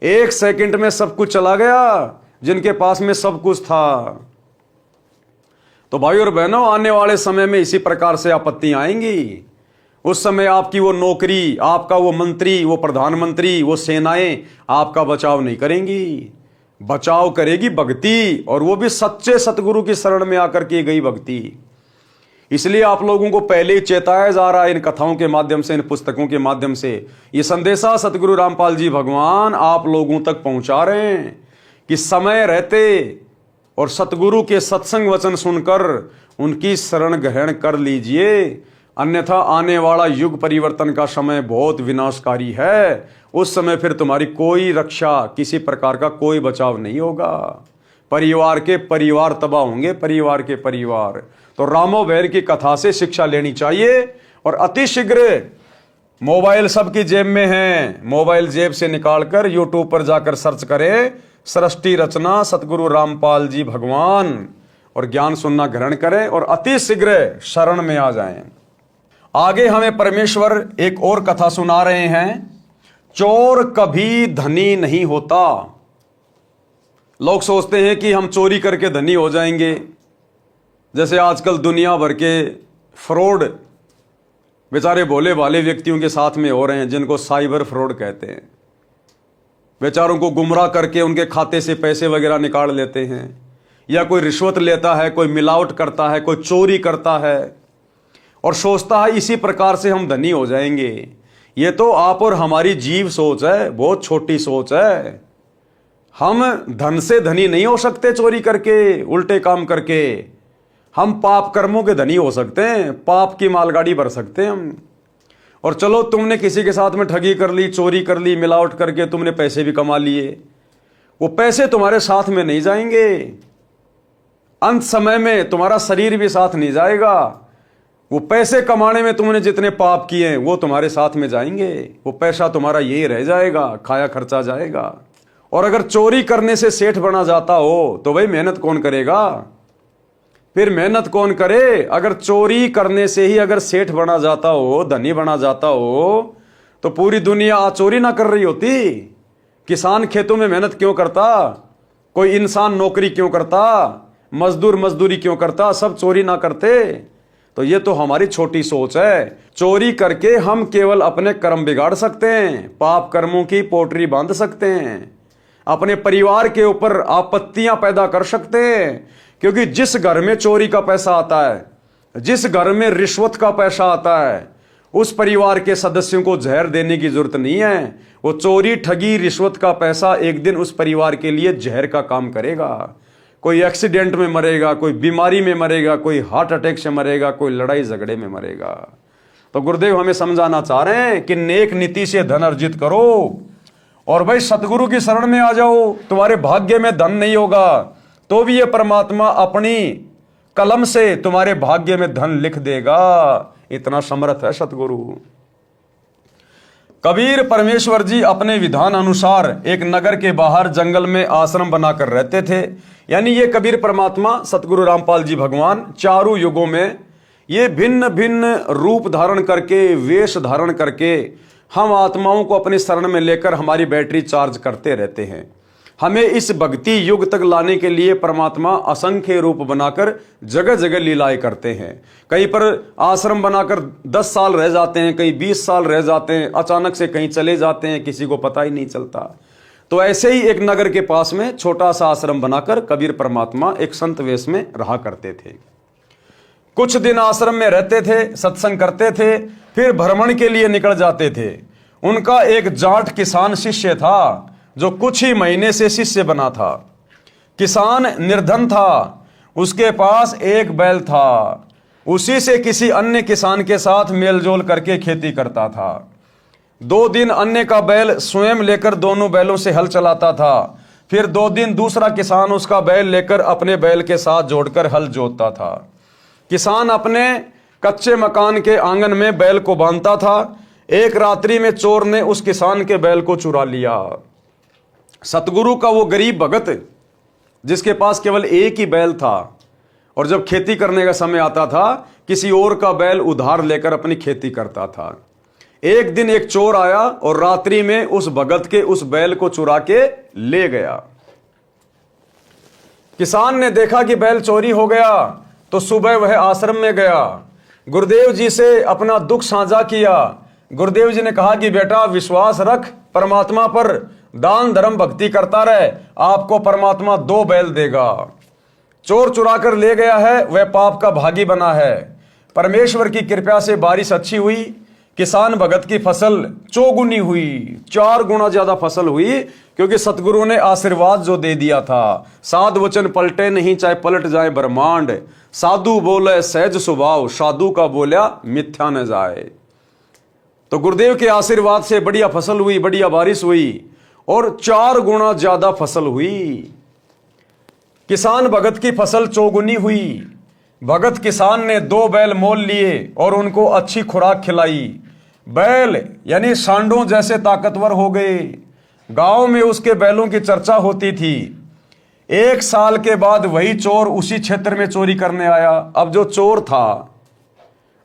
1 सेकंड में सब कुछ चला गया जिनके पास में सब कुछ था। तो भाई और बहनों, आने वाले समय में इसी प्रकार से आपत्तियां आएंगी। उस समय आपकी वो नौकरी, आपका वो मंत्री, वो प्रधानमंत्री, वो सेनाएं आपका बचाव नहीं करेंगी। बचाव करेगी भक्ति, और वो भी सच्चे सतगुरु की शरण में आकर की गई भक्ति। इसलिए आप लोगों को पहले ही चेताया जा रहा है इन कथाओं के माध्यम से, इन पुस्तकों के माध्यम से। ये संदेशा सतगुरु रामपाल जी भगवान आप लोगों तक पहुंचा रहे हैं कि समय रहते और सतगुरु के सत्संग वचन सुनकर उनकी शरण ग्रहण कर लीजिए, अन्यथा आने वाला युग परिवर्तन का समय बहुत विनाशकारी है। उस समय फिर तुम्हारी कोई रक्षा, किसी प्रकार का कोई बचाव नहीं होगा। परिवार के परिवार तबाह होंगे, परिवार के परिवार। तो रामो बैर की कथा से शिक्षा लेनी चाहिए। और अतिशीघ्र मोबाइल सबकी जेब में है, मोबाइल जेब से निकालकर यूट्यूब पर जाकर सर्च करें सृष्टि रचना सतगुरु रामपाल जी भगवान, और ज्ञान सुनना ग्रहण करें और अतिशीघ्र शरण में आ जाएं। आगे हमें परमेश्वर एक और कथा सुना रहे हैं, चोर कभी धनी नहीं होता। लोग सोचते हैं कि हम चोरी करके धनी हो जाएंगे। जैसे आजकल दुनिया भर के फ्रॉड बेचारे भोले भाले व्यक्तियों के साथ में हो रहे हैं, जिनको साइबर फ्रॉड कहते हैं। बेचारों को गुमराह करके उनके खाते से पैसे वगैरह निकाल लेते हैं, या कोई रिश्वत लेता है, कोई मिलावट करता है, कोई चोरी करता है और सोचता है इसी प्रकार से हम धनी हो जाएंगे। ये तो आप और हमारी जीव सोच है, बहुत छोटी सोच है। हम धन से धनी नहीं हो सकते चोरी करके, उल्टे काम करके। हम पाप कर्मों के धनी हो सकते हैं, पाप की मालगाड़ी भर सकते हैं हम। और चलो तुमने किसी के साथ में ठगी कर ली, चोरी कर ली, मिलावट करके तुमने पैसे भी कमा लिए, वो पैसे तुम्हारे साथ में नहीं जाएंगे। अंत समय में तुम्हारा शरीर भी साथ नहीं जाएगा। वो पैसे कमाने में तुमने जितने पाप किए हैं वो तुम्हारे साथ में जाएंगे। वो पैसा तुम्हारा यही रह जाएगा, खाया खर्चा जाएगा। और अगर चोरी करने से सेठ बना जाता हो तो भाई मेहनत कौन करेगा? फिर मेहनत कौन करे? अगर चोरी करने से ही अगर सेठ बना जाता हो, धनी बना जाता हो, तो पूरी दुनिया आज चोरी ना कर रही होती। किसान खेतों में मेहनत क्यों करता? कोई इंसान नौकरी क्यों करता? मजदूर मजदूरी क्यों करता? सब चोरी ना करते। तो ये तो हमारी छोटी सोच है। चोरी करके हम केवल अपने कर्म बिगाड़ सकते हैं, पाप कर्मों की पोटरी बांध सकते हैं, अपने परिवार के ऊपर आपत्तियां पैदा कर सकते हैं। क्योंकि जिस घर में चोरी का पैसा आता है, जिस घर में रिश्वत का पैसा आता है, उस परिवार के सदस्यों को जहर देने की जरूरत नहीं है। वो चोरी, ठगी, रिश्वत का पैसा एक दिन उस परिवार के लिए जहर का काम करेगा। कोई एक्सीडेंट में मरेगा, कोई बीमारी में मरेगा, कोई हार्ट अटैक से मरेगा, कोई लड़ाई झगड़े में मरेगा। तो गुरुदेव हमें समझाना चाह रहे हैं कि नेक नीति से धन अर्जित करो और भाई सतगुरु की शरण में आ जाओ। तुम्हारे भाग्य में धन नहीं होगा तो भी ये परमात्मा अपनी कलम से तुम्हारे भाग्य में धन लिख देगा। इतना समर्थ है सतगुरु। कबीर परमेश्वर जी अपने विधान अनुसार एक नगर के बाहर जंगल में आश्रम बनाकर रहते थे। यानी ये कबीर परमात्मा सतगुरु रामपाल जी भगवान चारों युगों में ये भिन्न भिन्न रूप धारण करके, वेश धारण करके हम आत्माओं को अपनी शरण में लेकर हमारी बैटरी चार्ज करते रहते हैं। हमें इस भक्ति युग तक लाने के लिए परमात्मा असंख्य रूप बनाकर जगह जगह लीलाएं करते हैं। कहीं पर आश्रम बनाकर 10 साल रह जाते हैं, कहीं 20 साल रह जाते हैं, अचानक से कहीं चले जाते हैं, किसी को पता ही नहीं चलता। तो ऐसे ही एक नगर के पास में छोटा सा आश्रम बनाकर कबीर परमात्मा एक संत वेश में रहा करते थे। कुछ दिन आश्रम में रहते थे, सत्संग करते थे, फिर भ्रमण के लिए निकल जाते थे। उनका एक जाट किसान शिष्य था जो कुछ ही महीने से शिष्य बना था। किसान निर्धन था, उसके पास एक बैल था, उसी से किसी अन्य किसान के साथ मेलजोल करके खेती करता था। 2 दिन अन्य का बैल स्वयं लेकर दोनों बैलों से हल चलाता था। फिर 2 दिन दूसरा किसान उसका बैल लेकर अपने बैल के साथ जोड़कर हल जोतता था। किसान अपने कच्चे मकान के आंगन में बैल को बांधता था। एक रात्रि में चोर ने उस किसान के बैल को चुरा लिया। सतगुरु का वो गरीब भगत जिसके पास केवल एक ही बैल था और जब खेती करने का समय आता था किसी और का बैल उधार लेकर अपनी खेती करता था। एक दिन एक चोर आया और रात्रि में उस भगत के उस बैल को चुरा के ले गया। किसान ने देखा कि बैल चोरी हो गया तो सुबह वह आश्रम में गया, गुरुदेव जी से अपना दुख साझा किया। गुरुदेव जी ने कहा कि बेटा विश्वास रख परमात्मा पर, दान धर्म भक्ति करता रहे, आपको परमात्मा 2 बैल देगा। चोर चुरा कर ले गया है, वह पाप का भागी बना है। परमेश्वर की कृपा से बारिश अच्छी हुई, किसान भगत की फसल चौगुनी हुई, 4 गुना ज्यादा फसल हुई, क्योंकि सतगुरु ने आशीर्वाद जो दे दिया था। साध वचन पलटे नहीं चाहे पलट जाए ब्रह्मांड, साधु बोले सहज स्वभाव, साधु का बोला मिथ्या न जाए। तो गुरुदेव के आशीर्वाद से बढ़िया फसल हुई, बढ़िया बारिश हुई और 4 गुना ज्यादा फसल हुई। किसान भगत की फसल चौगुनी हुई। भगत किसान ने 2 बैल मोल लिए और उनको अच्छी खुराक खिलाई। बैल यानी सांडों जैसे ताकतवर हो गए। गांव में उसके बैलों की चर्चा होती थी। 1 साल के बाद वही चोर उसी क्षेत्र में चोरी करने आया। अब जो चोर था,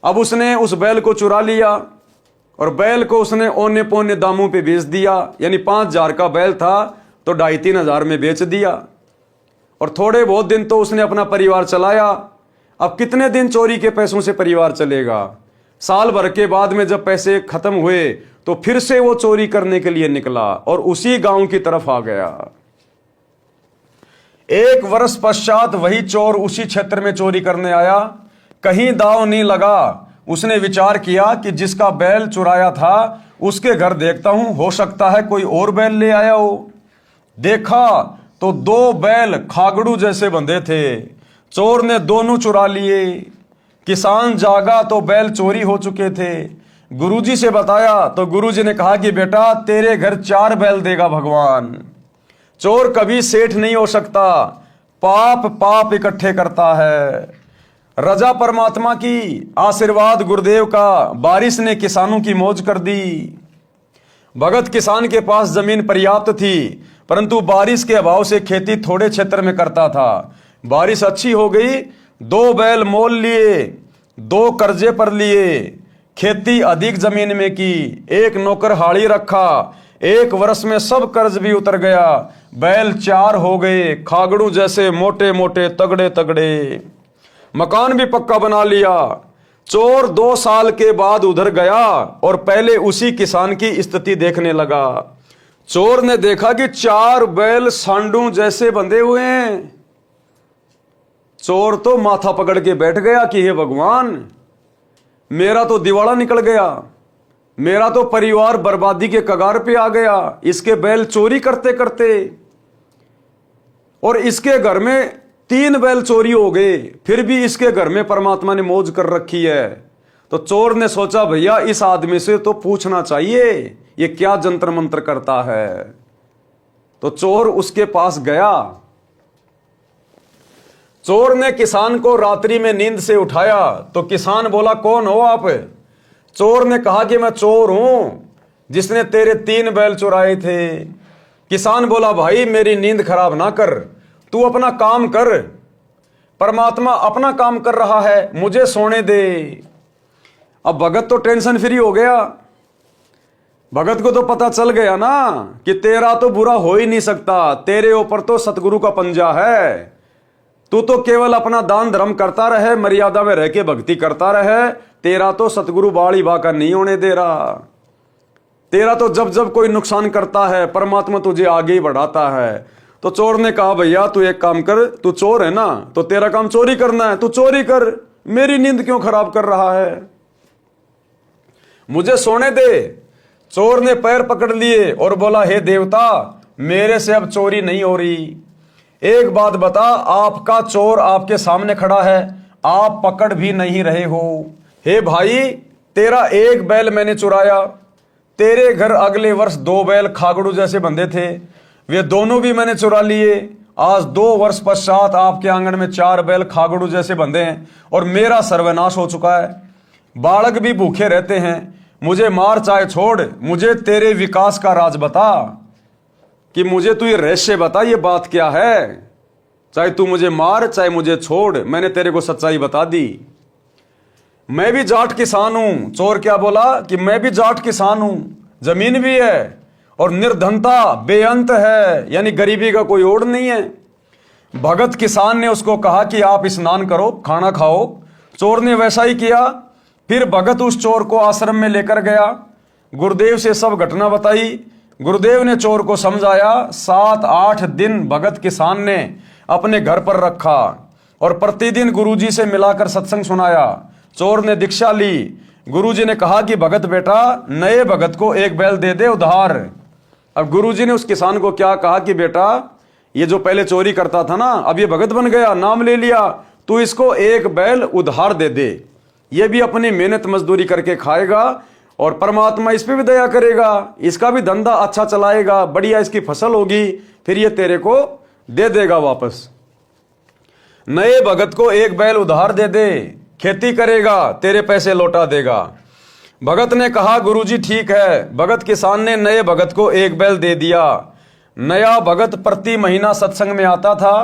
अब उसने उस बैल को चुरा लिया और बैल को उसने औने पौने दामों पे बेच दिया। यानी 5,000 का बैल था तो 2,500-3 हजार में बेच दिया और थोड़े बहुत दिन तो उसने अपना परिवार चलाया। अब कितने दिन चोरी के पैसों से परिवार चलेगा? साल भर के बाद में जब पैसे खत्म हुए तो फिर से वो चोरी करने के लिए निकला और उसी गांव की तरफ आ गया। 1 वर्ष पश्चात वही चोर उसी क्षेत्र में चोरी करने आया। कहीं दांव नहीं लगा। उसने विचार किया कि जिसका बैल चुराया था उसके घर देखता हूं, हो सकता है कोई और बैल ले आया हो। देखा तो 2 बैल खागड़ू जैसे बंधे थे। चोर ने दोनों चुरा लिए। किसान जागा तो बैल चोरी हो चुके थे। गुरुजी से बताया तो गुरुजी ने कहा कि बेटा तेरे घर 4 बैल देगा भगवान। चोर कभी सेठ नहीं हो सकता, पाप पाप इकट्ठे करता है। रजा परमात्मा की, आशीर्वाद गुरुदेव का, बारिश ने किसानों की मौज कर दी। भगत किसान के पास जमीन पर्याप्त थी परंतु बारिश के अभाव से खेती थोड़े क्षेत्र में करता था। बारिश अच्छी हो गई, 2 बैल मोल लिए, 2 कर्जे पर लिए, खेती अधिक जमीन में की, 1 नौकर हाड़ी रखा। 1 वर्ष में सब कर्ज भी उतर गया। बैल 4 हो गए, खागड़ू जैसे मोटे मोटे तगड़े तगड़े। मकान भी पक्का बना लिया। चोर 2 साल के बाद उधर गया और पहले उसी किसान की स्थिति देखने लगा। चोर ने देखा कि 4 बैल सांडू जैसे बंधे हुए हैं। चोर तो माथा पकड़ के बैठ गया कि हे भगवान, मेरा तो दिवाला निकल गया, मेरा तो परिवार बर्बादी के कगार पे आ गया। इसके बैल चोरी करते करते और इसके घर में 3 बैल चोरी हो गए, फिर भी इसके घर में परमात्मा ने मौज कर रखी है। तो चोर ने सोचा भैया इस आदमी से तो पूछना चाहिए ये क्या जंतर मंत्र करता है। तो चोर उसके पास गया। चोर ने किसान को रात्रि में नींद से उठाया तो किसान बोला कौन हो आप? चोर ने कहा कि मैं चोर हूं, जिसने तेरे 3 बैल चुराए थे। किसान बोला भाई मेरी नींद खराब ना कर, तू अपना काम कर, परमात्मा अपना काम कर रहा है, मुझे सोने दे। अब भगत तो टेंशन फ्री हो गया। भगत को तो पता चल गया ना कि तेरा तो बुरा हो ही नहीं सकता, तेरे ऊपर तो सतगुरु का पंजा है। तू तो केवल अपना दान धर्म करता रहे, मर्यादा में रह के भक्ति करता रहे, तेरा तो सतगुरु बाड़ी बाका नहीं होने दे रहा। तेरा तो जब जब कोई नुकसान करता है परमात्मा तुझे आगे ही बढ़ाता है। तो चोर ने कहा भैया तू एक काम कर, तू चोर है ना तो तेरा काम चोरी करना है, तू चोरी कर, मेरी नींद क्यों खराब कर रहा है, मुझे सोने दे। चोर ने पैर पकड़ लिए और बोला हे देवता मेरे से अब चोरी नहीं हो रही। एक बात बता, आपका चोर आपके सामने खड़ा है, आप पकड़ भी नहीं रहे हो। हे भाई तेरा 1 बैल मैंने चुराया, तेरे घर अगले वर्ष 2 बैल खागड़ू जैसे बंधे थे, वे दोनों भी मैंने चुरा लिए। आज 2 वर्ष पश्चात आपके आंगन में 4 बैल खागड़ू जैसे बंधे हैं और मेरा सर्वनाश हो चुका है। बालक भी भूखे रहते हैं, मुझे मार चाहे छोड़, मुझे तेरे विकास का राज बता, कि मुझे तू ये रहस्य बता, ये बात क्या है। चाहे तू मुझे मार चाहे मुझे छोड़, मैंने तेरे को सच्चाई बता दी। मैं भी जाट किसान हूं। चोर क्या बोला कि मैं भी जाट किसान हूं, जमीन भी है और निर्धनता बेअंत है, यानी गरीबी का कोई ओढ़ नहीं है। भगत किसान ने उसको कहा कि आप स्नान करो, खाना खाओ। चोर ने वैसा ही किया। फिर भगत उस चोर को आश्रम में लेकर गया, गुरुदेव से सब घटना बताई। गुरुदेव ने चोर को समझाया। 7-8 दिन भगत किसान ने अपने घर पर रखा और प्रतिदिन गुरुजी से मिलाकर सत्संग सुनाया। चोर ने दीक्षा ली। गुरुजी ने कहा कि भगत बेटा नए भगत को 1 बैल दे दे उधार। अब गुरुजी ने उस किसान को क्या कहा कि बेटा ये जो पहले चोरी करता था ना, अब ये भगत बन गया, नाम ले लिया, तू इसको 1 बैल उधार दे दे, ये भी अपनी मेहनत मजदूरी करके खाएगा और परमात्मा इस पे भी दया करेगा, इसका भी धंधा अच्छा चलाएगा, बढ़िया इसकी फसल होगी, फिर ये तेरे को दे देगा वापस। नए भगत को 1 बैल उधार दे दे, खेती करेगा, तेरे पैसे लौटा देगा। भगत ने कहा गुरुजी ठीक है। भगत किसान ने नए भगत को 1 बैल दे दिया। नया भगत प्रति महीना सत्संग में आता था,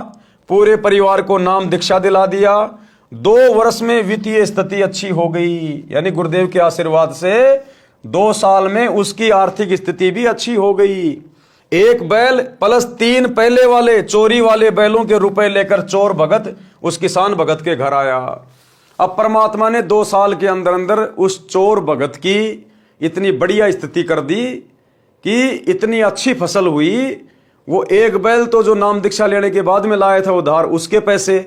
पूरे परिवार को नाम दीक्षा दिला दिया। 2 वर्ष में वित्तीय स्थिति अच्छी हो गई, यानी गुरुदेव के आशीर्वाद से 2 साल में उसकी आर्थिक स्थिति भी अच्छी हो गई। 1 बैल प्लस 3 पहले वाले चोरी वाले बैलों के रुपए लेकर चोर भगत उस किसान भगत के घर आया। अब परमात्मा ने 2 साल के अंदर अंदर उस चोर भगत की इतनी बढ़िया स्थिति कर दी कि इतनी अच्छी फसल हुई। वो 1 बैल तो जो नाम दीक्षा लेने के बाद में लाया था उधार, उसके पैसे,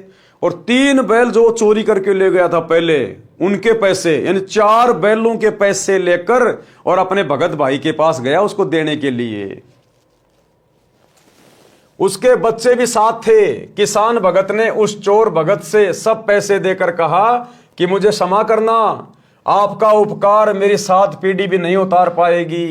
और 3 बैल जो चोरी करके ले गया था पहले, उनके पैसे, यानी 4 बैलों के पैसे लेकर और अपने भगत भाई के पास गया उसको देने के लिए। उसके बच्चे भी साथ थे। किसान भगत ने उस चोर भगत से सब पैसे देकर कहा कि मुझे क्षमा करना, आपका उपकार मेरी 7 पीढ़ी भी नहीं उतार पाएगी।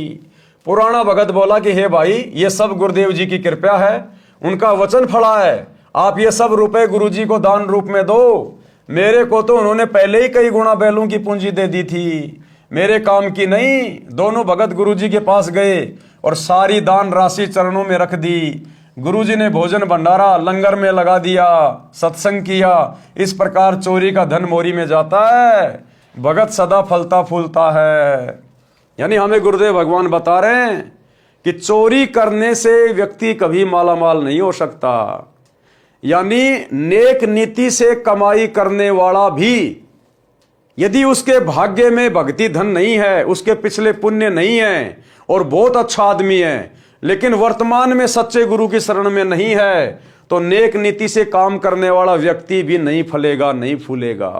पुराना भगत बोला कि हे भाई ये सब गुरुदेव जी की कृपा है, उनका वचन फला है, आप ये सब रुपए गुरुजी को दान रूप में दो। मेरे को तो उन्होंने पहले ही कई गुना बैलों की पूंजी दे दी थी, मेरे काम की नहीं। दोनों भगत गुरुजी के पास गए और सारी दान राशि चरणों में रख दी। गुरुजी ने भोजन भंडारा लंगर में लगा दिया, सत्संग किया। इस प्रकार चोरी का धन मोरी में जाता है, भगत सदा फलता फूलता है। यानी हमें गुरुदेव भगवान बता रहे हैं कि चोरी करने से व्यक्ति कभी मालामाल नहीं हो सकता। यानी नेक नीति से कमाई करने वाला भी यदि उसके भाग्य में भक्ति धन नहीं है, उसके पिछले पुण्य नहीं है और बहुत अच्छा आदमी है, लेकिन वर्तमान में सच्चे गुरु की शरण में नहीं है, तो नेक नीति से काम करने वाला व्यक्ति भी नहीं फलेगा, नहीं फूलेगा।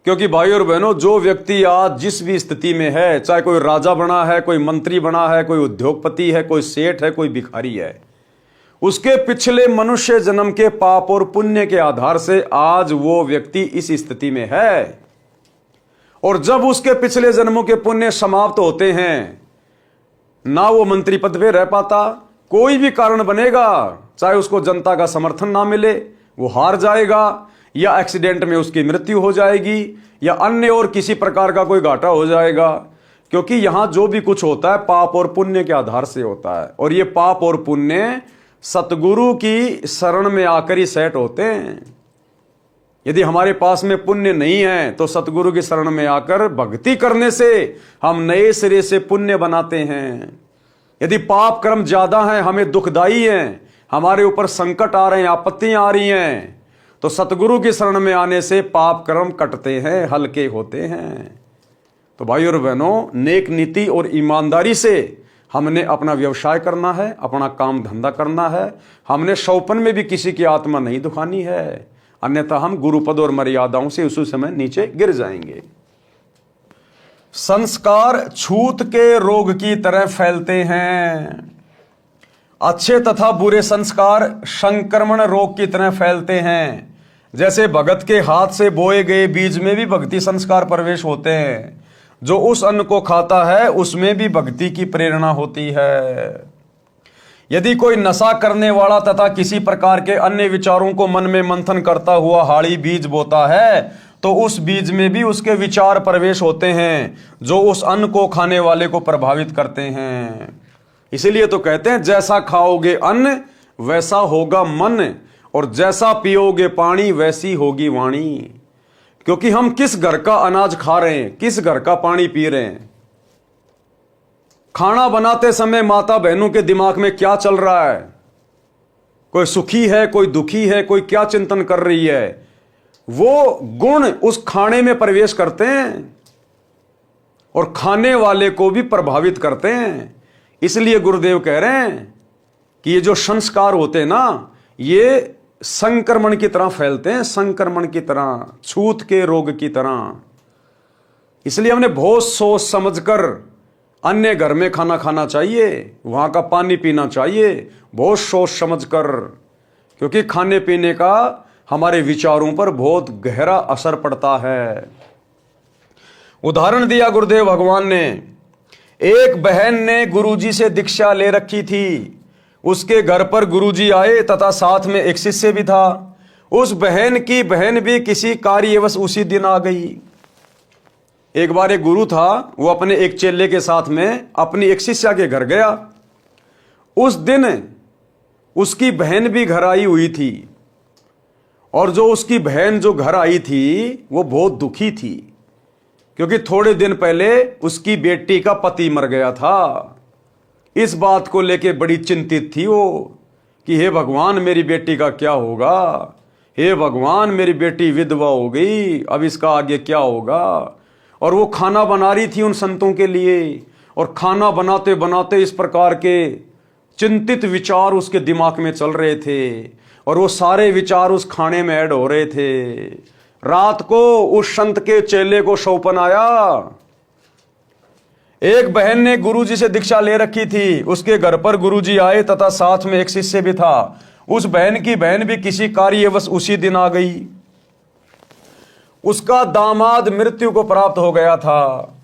क्योंकि भाई और बहनों, जो व्यक्ति आज जिस भी स्थिति में है, चाहे कोई राजा बना है, कोई मंत्री बना है, कोई उद्योगपति है, कोई सेठ है, कोई भिखारी है, उसके पिछले मनुष्य जन्म के पाप और पुण्य के आधार से आज वो व्यक्ति इस स्थिति में है। और जब उसके पिछले जन्मों के पुण्य समाप्त होते हैं, ना वो मंत्री पद पे रह पाता, कोई भी कारण बनेगा, चाहे उसको जनता का समर्थन ना मिले, वो हार जाएगा, या एक्सीडेंट में उसकी मृत्यु हो जाएगी, या अन्य और किसी प्रकार का कोई घाटा हो जाएगा। क्योंकि यहां जो भी कुछ होता है पाप और पुण्य के आधार से होता है, और ये पाप और पुण्य सतगुरु की शरण में आकर ही सेट होते हैं। यदि हमारे पास में पुण्य नहीं है तो सतगुरु की शरण में आकर भक्ति करने से हम नए सिरे से पुण्य बनाते हैं। यदि पाप कर्म ज्यादा है, हमें दुखदाई है, हमारे ऊपर संकट आ रहे हैं, आपत्तियां आ रही हैं, तो सतगुरु की शरण में आने से पाप कर्म कटते हैं, हल्के होते हैं। तो भाई और बहनों, नेक नीति और ईमानदारी से हमने अपना व्यवसाय करना है, अपना काम धंधा करना है। हमने शौपन में भी किसी की आत्मा नहीं दुखानी है, अन्यथा हम गुरुपद और मर्यादाओं से उसी समय नीचे गिर जाएंगे। संस्कार छूत के रोग की तरह फैलते हैं। अच्छे तथा बुरे संस्कार संक्रमण रोग की तरह फैलते हैं। जैसे भगत के हाथ से बोए गए बीज में भी भक्ति संस्कार प्रवेश होते हैं। जो उस अन्न को खाता है उसमें भी भक्ति की प्रेरणा होती है। यदि कोई नशा करने वाला तथा किसी प्रकार के अन्य विचारों को मन में मंथन करता हुआ हाड़ी बीज बोता है तो उस बीज में भी उसके विचार प्रवेश होते हैं जो उस अन्न को खाने वाले को प्रभावित करते हैं। इसीलिए तो कहते हैं जैसा खाओगे अन्न वैसा होगा मन, और जैसा पियोगे पानी वैसी होगी वाणी। क्योंकि हम किस घर का अनाज खा रहे हैं, किस घर का पानी पी रहे हैं। खाना बनाते समय माता बहनों के दिमाग में क्या चल रहा है, कोई सुखी है, कोई दुखी है, कोई क्या चिंतन कर रही है, वो गुण उस खाने में प्रवेश करते हैं और खाने वाले को भी प्रभावित करते हैं। इसलिए गुरुदेव कह रहे हैं कि ये जो संस्कार होते हैं ना, ये संक्रमण की तरह फैलते हैं, संक्रमण की तरह, छूत के रोग की तरह। इसलिए हमने बहुत सोच समझकर अन्य घर में खाना खाना चाहिए, वहां का पानी पीना चाहिए, बहुत सोच समझकर, क्योंकि खाने पीने का हमारे विचारों पर बहुत गहरा असर पड़ता है। उदाहरण दिया गुरुदेव भगवान ने। एक बहन ने गुरुजी से दीक्षा ले रखी थी। उसके घर पर गुरुजी आए तथा साथ में एक शिष्य भी था। उस बहन की बहन भी किसी कार्यवश उसी दिन आ गई। एक बार एक गुरु था, वो अपने एक चेले के साथ में अपनी एक शिष्या के घर गया। उस दिन उसकी बहन भी घर आई हुई थी, और जो उसकी बहन जो घर आई थी वो बहुत दुखी थी, क्योंकि थोड़े दिन पहले उसकी बेटी का पति मर गया था। इस बात को लेके बड़ी चिंतित थी वो कि हे भगवान मेरी बेटी का क्या होगा, हे भगवान मेरी बेटी विधवा हो गई, अब इसका आगे क्या होगा। और वो खाना बना रही थी उन संतों के लिए, और खाना बनाते बनाते इस प्रकार के चिंतित विचार उसके दिमाग में चल रहे थे, और वो सारे विचार उस खाने में ऐड हो रहे थे। रात को उस संत के चेले को सौंपन आया। एक बहन ने गुरुजी से दीक्षा ले रखी थी, उसके घर पर गुरुजी आए तथा साथ में एक शिष्य भी था। उस बहन की बहन भी किसी कार्यवश उसी दिन आ गई। उसका दामाद मृत्यु को प्राप्त हो गया था।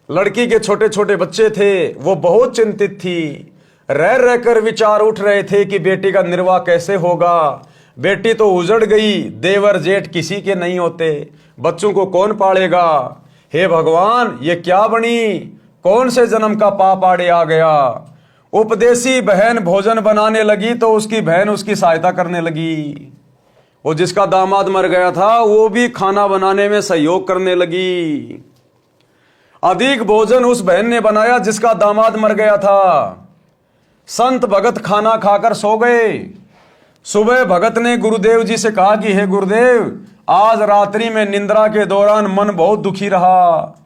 लड़की के छोटे छोटे बच्चे थे, वो बहुत चिंतित थी। रह रहकर विचार उठ रहे थे कि बेटी का निर्वाह कैसे होगा। बेटी तो उजड़ गई, देवर जेठ किसी के नहीं होते, बच्चों को कौन पालेगा। हे भगवान ये क्या बनी, कौन से जन्म का पाप आड़े आ गया। उपदेशी बहन भोजन बनाने लगी तो उसकी बहन उसकी सहायता करने लगी। वो जिसका दामाद मर गया था वो भी खाना बनाने में सहयोग करने लगी। अधिक भोजन उस बहन ने बनाया जिसका दामाद मर गया था। संत भगत खाना खाकर सो गए। सुबह भगत ने गुरुदेव जी से कहा कि हे गुरुदेव, आज रात्रि में निंद्रा के दौरान मन बहुत दुखी रहा।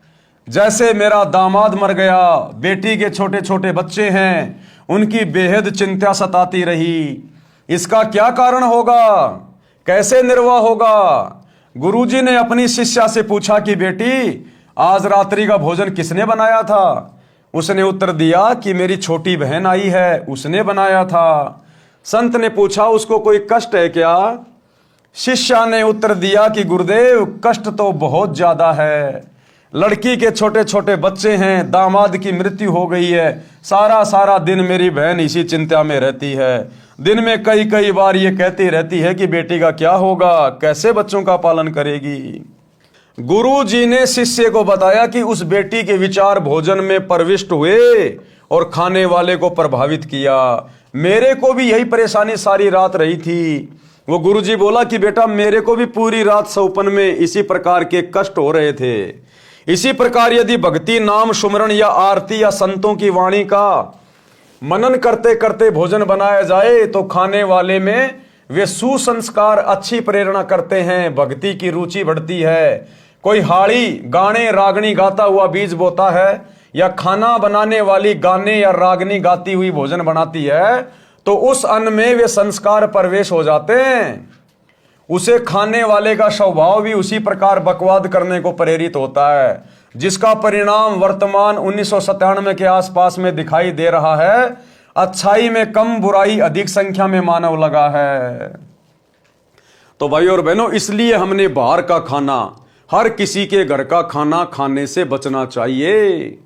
जैसे मेरा दामाद मर गया, बेटी के छोटे छोटे बच्चे हैं, उनकी बेहद चिंता सताती रही। इसका क्या कारण होगा, कैसे निर्वाह होगा। गुरुजी ने अपनी शिष्या से पूछा कि बेटी आज रात्रि का भोजन किसने बनाया था। उसने उत्तर दिया कि मेरी छोटी बहन आई है, उसने बनाया था। संत ने पूछा उसको कोई कष्ट है क्या। शिष्या ने उत्तर दिया कि गुरुदेव कष्ट तो बहुत ज्यादा है। लड़की के छोटे छोटे बच्चे हैं, दामाद की मृत्यु हो गई है, सारा दिन मेरी बहन इसी चिंता में रहती है। दिन में कई बार ये कहती रहती है कि बेटी का क्या होगा, कैसे बच्चों का पालन करेगी। गुरु जी ने शिष्य को बताया कि उस बेटी के विचार भोजन में प्रविष्ट हुए और खाने वाले को प्रभावित किया। मेरे को भी यही परेशानी सारी रात रही थी। वो गुरु जी बोला कि बेटा मेरे को भी पूरी रात सौपन में इसी प्रकार के कष्ट हो रहे थे। इसी प्रकार यदि भक्ति नाम सुमरण या आरती या संतों की वाणी का मनन करते करते भोजन बनाया जाए तो खाने वाले में वे सुसंस्कार अच्छी प्रेरणा करते हैं, भक्ति की रुचि बढ़ती है। कोई हाड़ी गाने रागनी गाता हुआ बीज बोता है या खाना बनाने वाली गाने या रागनी गाती हुई भोजन बनाती है तो उस अन्न में वे संस्कार प्रवेश हो जाते हैं। उसे खाने वाले का स्वभाव भी उसी प्रकार बकवाद करने को प्रेरित होता है, जिसका परिणाम वर्तमान 1997 के आसपास में दिखाई दे रहा है। अच्छाई में कम, बुराई अधिक संख्या में मानव लगा है। तो भाई और बहनों, इसलिए हमने बाहर का खाना, हर किसी के घर का खाना खाने से बचना चाहिए।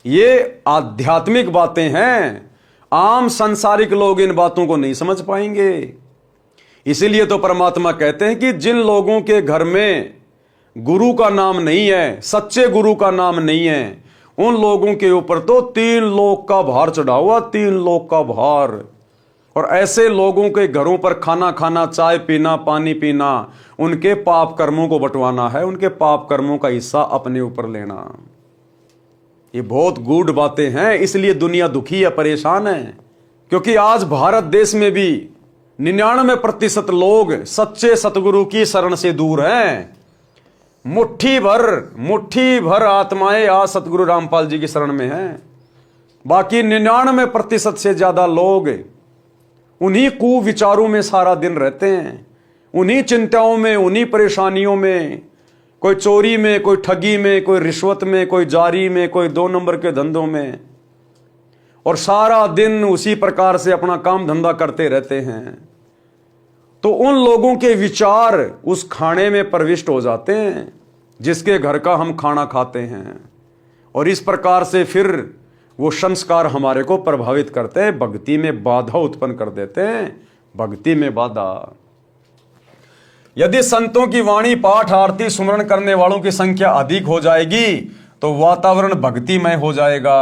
ये आध्यात्मिक बातें हैं, आम सांसारिक लोग इन बातों को नहीं समझ पाएंगे। इसीलिए तो परमात्मा कहते हैं कि जिन लोगों के घर में गुरु का नाम नहीं है, सच्चे गुरु का नाम नहीं है, उन लोगों के ऊपर तो 3 लोक का भार चढ़ा हुआ, 3 लोक का भार। और ऐसे लोगों के घरों पर खाना खाना, चाय पीना, पानी पीना, उनके पाप कर्मों को बंटवाना है, उनके पाप कर्मों का हिस्सा अपने ऊपर लेना। ये बहुत गूढ़ बातें हैं। इसलिए दुनिया दुखी है, परेशान है, क्योंकि आज भारत देश में भी 99% लोग सच्चे सतगुरु की शरण से दूर हैं। मुट्ठी भर आत्माएं आज सतगुरु रामपाल जी की शरण में हैं। बाकी 99% से ज्यादा लोग उन्हीं कुविचारों में सारा दिन रहते हैं, उन्हीं चिंताओं में, उन्हीं परेशानियों में, कोई चोरी में, कोई ठगी में, कोई रिश्वत में, कोई जारी में, कोई 2 नंबर के धंधों में, और सारा दिन उसी प्रकार से अपना काम धंधा करते रहते हैं। तो उन लोगों के विचार उस खाने में प्रविष्ट हो जाते हैं जिसके घर का हम खाना खाते हैं, और इस प्रकार से फिर वो संस्कार हमारे को प्रभावित करते हैं, भक्ति में बाधा उत्पन्न कर देते हैं। भक्ति में बाधा। यदि संतों की वाणी, पाठ, आरती, सुमरण करने वालों की संख्या अधिक हो जाएगी तो वातावरण भक्तिमय हो जाएगा।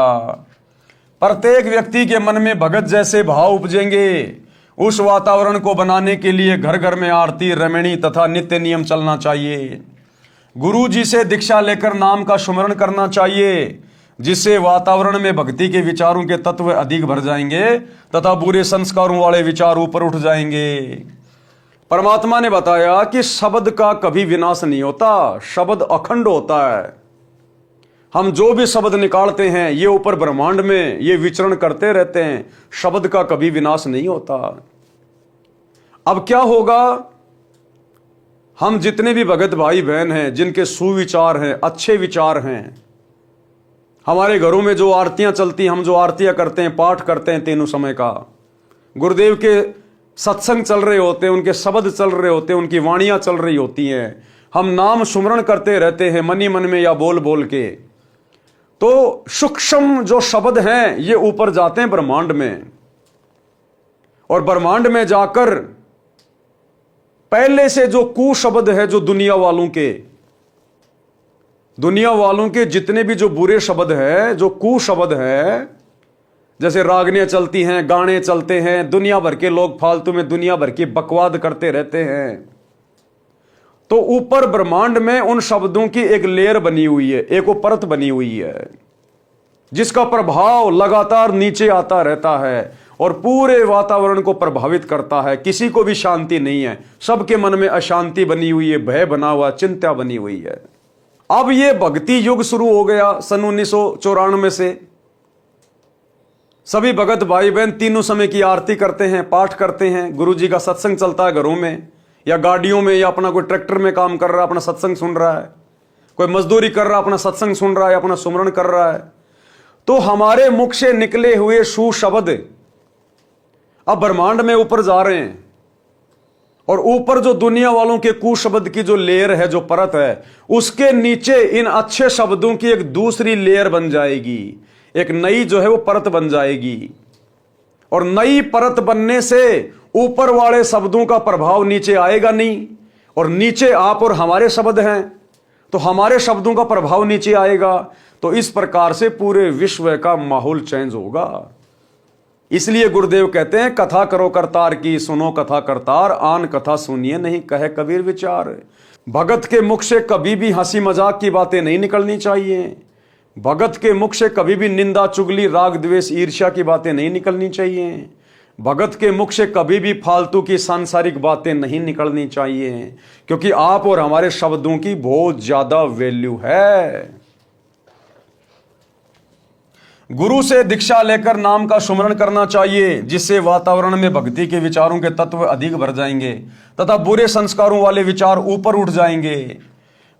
प्रत्येक व्यक्ति के मन में भगत जैसे भाव उपजेंगे। उस वातावरण को बनाने के लिए घर घर में आरती, रमणी तथा नित्य नियम चलना चाहिए। गुरु जी से दीक्षा लेकर नाम का सुमरण करना चाहिए, जिससे वातावरण में भक्ति के विचारों के तत्व अधिक भर जाएंगे तथा बुरे संस्कारों वाले विचार ऊपर उठ जाएंगे। परमात्मा ने बताया कि शब्द का कभी विनाश नहीं होता, शब्द अखंड होता है। हम जो भी शब्द निकालते हैं ये ऊपर ब्रह्मांड में ये विचरण करते रहते हैं, शब्द का कभी विनाश नहीं होता। अब क्या होगा, हम जितने भी भगत भाई बहन हैं जिनके सुविचार हैं, अच्छे विचार हैं, हमारे घरों में जो आरतियां चलती हैं, हम जो आरतियां करते हैं, पाठ करते हैं तीनों समय का, गुरुदेव के सत्संग चल रहे होते हैं, उनके शब्द चल रहे होते हैं, उनकी वाणियां चल रही होती हैं, हम नाम सुमरण करते रहते हैं मनी मन में या बोल बोल के, तो सूक्ष्म जो शब्द हैं ये ऊपर जाते हैं ब्रह्मांड में, और ब्रह्मांड में जाकर पहले से जो कुशब्द है, जो दुनिया वालों के जितने भी जो बुरे शब्द है, जो कुशब्द है, जैसे रागनियां चलती हैं, गाने चलते हैं, दुनिया भर के लोग फालतू में दुनिया भर की बकवाद करते रहते हैं, तो ऊपर ब्रह्मांड में उन शब्दों की एक लेयर बनी हुई है, एक वो परत बनी हुई है, जिसका प्रभाव लगातार नीचे आता रहता है और पूरे वातावरण को प्रभावित करता है। किसी को भी शांति नहीं है, सबके मन में अशांति बनी हुई है, भय बना हुआ, चिंता बनी हुई है। अब ये भक्ति युग शुरू हो गया सन 1994 से। सभी भगत भाई बहन तीनों समय की आरती करते हैं, पाठ करते हैं, गुरु जी का सत्संग चलता है घरों में या गाड़ियों में, या अपना कोई ट्रैक्टर में काम कर रहा है अपना सत्संग सुन रहा है, कोई मजदूरी कर रहा है अपना सत्संग सुन रहा है, अपना सुमरण कर रहा है। तो हमारे मुख से निकले हुए सुशब्द अब ब्रह्मांड में ऊपर जा रहे हैं, और ऊपर जो दुनिया वालों के कुशब्द की जो लेयर है, जो परत है, उसके नीचे इन अच्छे शब्दों की एक दूसरी लेयर बन जाएगी, एक नई जो है वो परत बन जाएगी। और नई परत बनने से ऊपर वाले शब्दों का प्रभाव नीचे आएगा नहीं, और नीचे आप और हमारे शब्द हैं, तो हमारे शब्दों का प्रभाव नीचे आएगा। तो इस प्रकार से पूरे विश्व का माहौल चेंज होगा। इसलिए गुरुदेव कहते हैं, कथा करो करतार की, सुनो कथा करतार, आन कथा सुनिए नहीं कहे कबीर विचार। भगत के मुख से कभी भी हंसी मजाक की बातें नहीं निकलनी चाहिए। भगत के मुख से कभी भी निंदा, चुगली, राग, द्वेष, ईर्ष्या की बातें नहीं निकलनी चाहिए। भगत के मुख से कभी भी फालतू की सांसारिक बातें नहीं निकलनी चाहिए, क्योंकि आप और हमारे शब्दों की बहुत ज्यादा वैल्यू है। गुरु से दीक्षा लेकर नाम का सुमरण करना चाहिए, जिससे वातावरण में भक्ति के विचारों के तत्व अधिक भर जाएंगे तथा बुरे संस्कारों वाले विचार ऊपर उठ जाएंगे।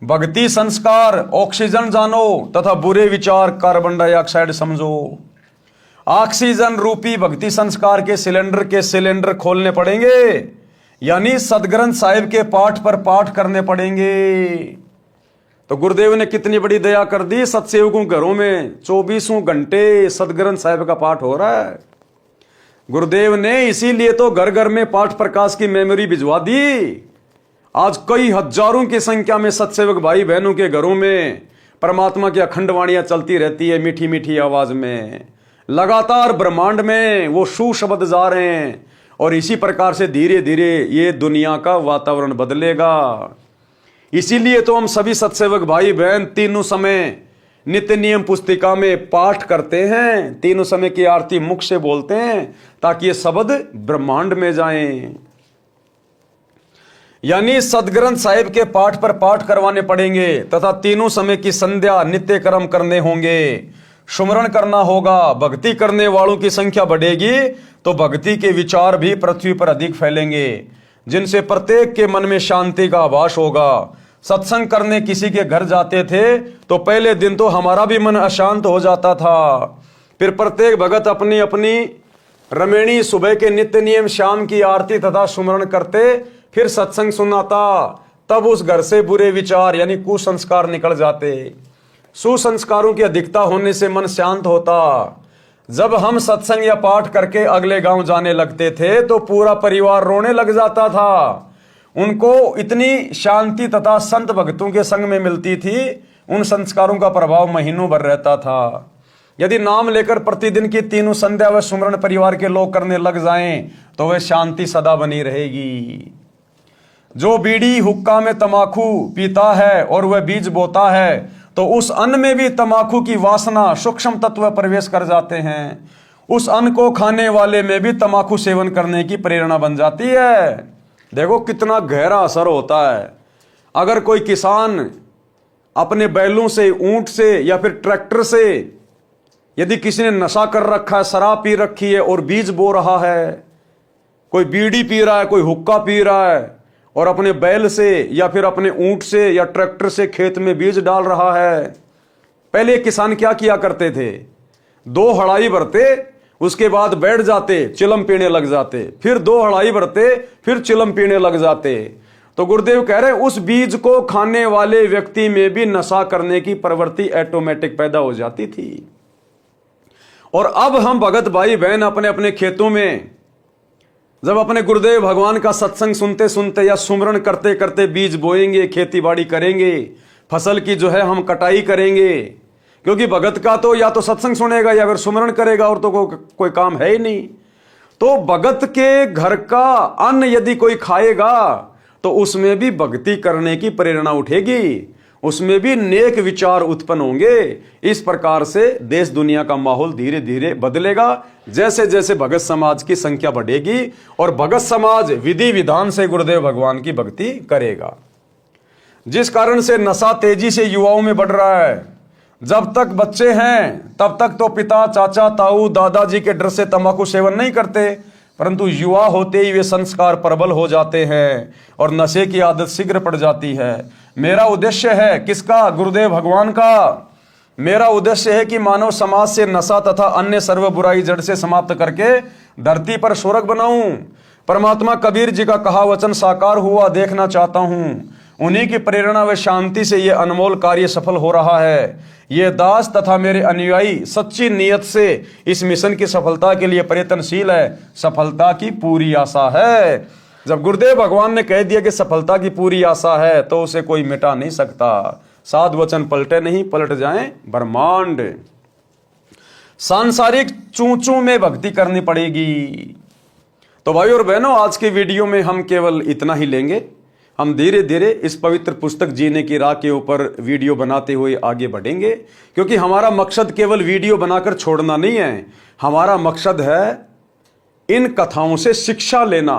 भक्ति संस्कार ऑक्सीजन जानो तथा बुरे विचार कार्बन डाइऑक्साइड समझो। ऑक्सीजन रूपी भक्ति संस्कार के सिलेंडर खोलने पड़ेंगे, यानी सदग्रंथ साहिब के पाठ पर पाठ करने पड़ेंगे। तो गुरुदेव ने कितनी बड़ी दया कर दी, सत्सेवकों घरों में 24 घंटे सदग्रंथ साहिब का पाठ हो रहा है। गुरुदेव ने इसीलिए तो घर घर में पाठ प्रकाश की मेमोरी भिजवा दी। आज कई हजारों की संख्या में सत्सेवक भाई बहनों के घरों में परमात्मा की अखंड वाणियां चलती रहती है, मीठी मीठी आवाज में। लगातार ब्रह्मांड में वो सुशब्द जा रहे हैं, और इसी प्रकार से धीरे धीरे ये दुनिया का वातावरण बदलेगा। इसीलिए तो हम सभी सत्सेवक भाई बहन तीनों समय नित्य नियम पुस्तिका में पाठ करते हैं, तीनों समय की आरती मुख से बोलते हैं, ताकि ये शब्द ब्रह्मांड में जाएं। यानी सदग्रंथ साहिब के पाठ पर पाठ करवाने पड़ेंगे तथा तीनों समय की संध्या नित्य कर्म करने होंगे, सुमरण करना होगा। भक्ति करने वालों की संख्या बढ़ेगी तो भक्ति के विचार भी पृथ्वी पर अधिक फैलेंगे, जिनसे प्रत्येक के मन में शांति का आभास होगा। सत्संग करने किसी के घर जाते थे तो पहले दिन तो हमारा भी मन अशांत हो जाता था, फिर प्रत्येक भगत अपनी अपनी रमेणी सुबह के नित्य नियम, शाम की आरती तथा सुमरण करते, फिर सत्संग सुनाता, तब उस घर से बुरे विचार यानी कुसंस्कार निकल जाते। सुसंस्कारों की अधिकता होने से मन शांत होता। जब हम सत्संग या पाठ करके अगले गांव जाने लगते थे तो पूरा परिवार रोने लग जाता था। उनको इतनी शांति तथा संत भक्तों के संग में मिलती थी, उन संस्कारों का प्रभाव महीनों भर रहता था। यदि नाम लेकर प्रतिदिन की तीनों संध्या व सुमरण परिवार के लोग करने लग जाएं तो वह शांति सदा बनी रहेगी। जो बीड़ी हुक्का में तमाकू पीता है और वह बीज बोता है तो उस अन्न में भी तमाकू की वासना सूक्ष्म तत्व प्रवेश कर जाते हैं। उस अन्न को खाने वाले में भी तमाकू सेवन करने की प्रेरणा बन जाती है। देखो कितना गहरा असर होता है। अगर कोई किसान अपने बैलों से, ऊंट से या फिर ट्रैक्टर से, यदि किसी ने नशा कर रखा है, शराब पी रखी है और बीज बो रहा है, कोई बीड़ी पी रहा है, कोई हुक्का पी रहा है और अपने बैल से या फिर अपने ऊंट से या ट्रैक्टर से खेत में बीज डाल रहा है। पहले किसान क्या किया करते थे, 2 हड़ाई भरते, उसके बाद बैठ जाते, चिलम पीने लग जाते, फिर 2 हड़ाई भरते, फिर चिलम पीने लग जाते। तो गुरुदेव कह रहे हैं उस बीज को खाने वाले व्यक्ति में भी नशा करने की प्रवृत्ति ऑटोमेटिक पैदा हो जाती थी। और अब हम भगत भाई बहन अपने अपने खेतों में जब अपने गुरुदेव भगवान का सत्संग सुनते सुनते या सुमरण करते करते बीज बोएंगे, खेती बाड़ी करेंगे, फसल की जो है हम कटाई करेंगे, क्योंकि भगत का तो या तो सत्संग सुनेगा या फिर सुमरण करेगा, और तो कोई काम है ही नहीं। तो भगत के घर का अन्न यदि कोई खाएगा तो उसमें भी भक्ति करने की प्रेरणा उठेगी, उसमें भी नेक विचार उत्पन्न होंगे। इस प्रकार से देश दुनिया का माहौल धीरे धीरे बदलेगा जैसे जैसे भगत समाज की संख्या बढ़ेगी और भगत समाज विधि विधान से गुरुदेव भगवान की भक्ति करेगा। जिस कारण से नशा तेजी से युवाओं में बढ़ रहा है। जब तक बच्चे हैं तब तक तो पिता, चाचा, ताऊ, दादाजी के डर से तंबाकू सेवन नहीं करते, परंतु युवा होते ही वे संस्कार प्रबल हो जाते हैं और नशे की आदत शीघ्र पड़ जाती है। मेरा उद्देश्य है किसका? गुरुदेव भगवान का। मेरा उद्देश्य है कि मानव समाज से नशा तथा अन्य सर्व बुराई जड़ से समाप्त करके धरती पर स्वर्ग बनाऊं। परमात्मा कबीर जी का कहा वचन साकार हुआ देखना चाहता हूं। उन्हीं की प्रेरणा व शांति से यह अनमोल कार्य सफल हो रहा है। ये दास तथा मेरे अनुयायी सच्ची नीयत से इस मिशन की सफलता के लिए प्रयत्नशील है। सफलता की पूरी आशा है। जब गुरुदेव भगवान ने कह दिया कि सफलता की पूरी आशा है तो उसे कोई मिटा नहीं सकता। साध वचन पलटे नहीं, पलट जाएं ब्रह्मांड। सांसारिक चूचू में भक्ति करनी पड़ेगी। तो भाई और बहनों, आज के वीडियो में हम केवल इतना ही लेंगे। हम धीरे धीरे इस पवित्र पुस्तक जीने की राह के ऊपर वीडियो बनाते हुए आगे बढ़ेंगे, क्योंकि हमारा मकसद केवल वीडियो बनाकर छोड़ना नहीं है। हमारा मकसद है इन कथाओं से शिक्षा लेना।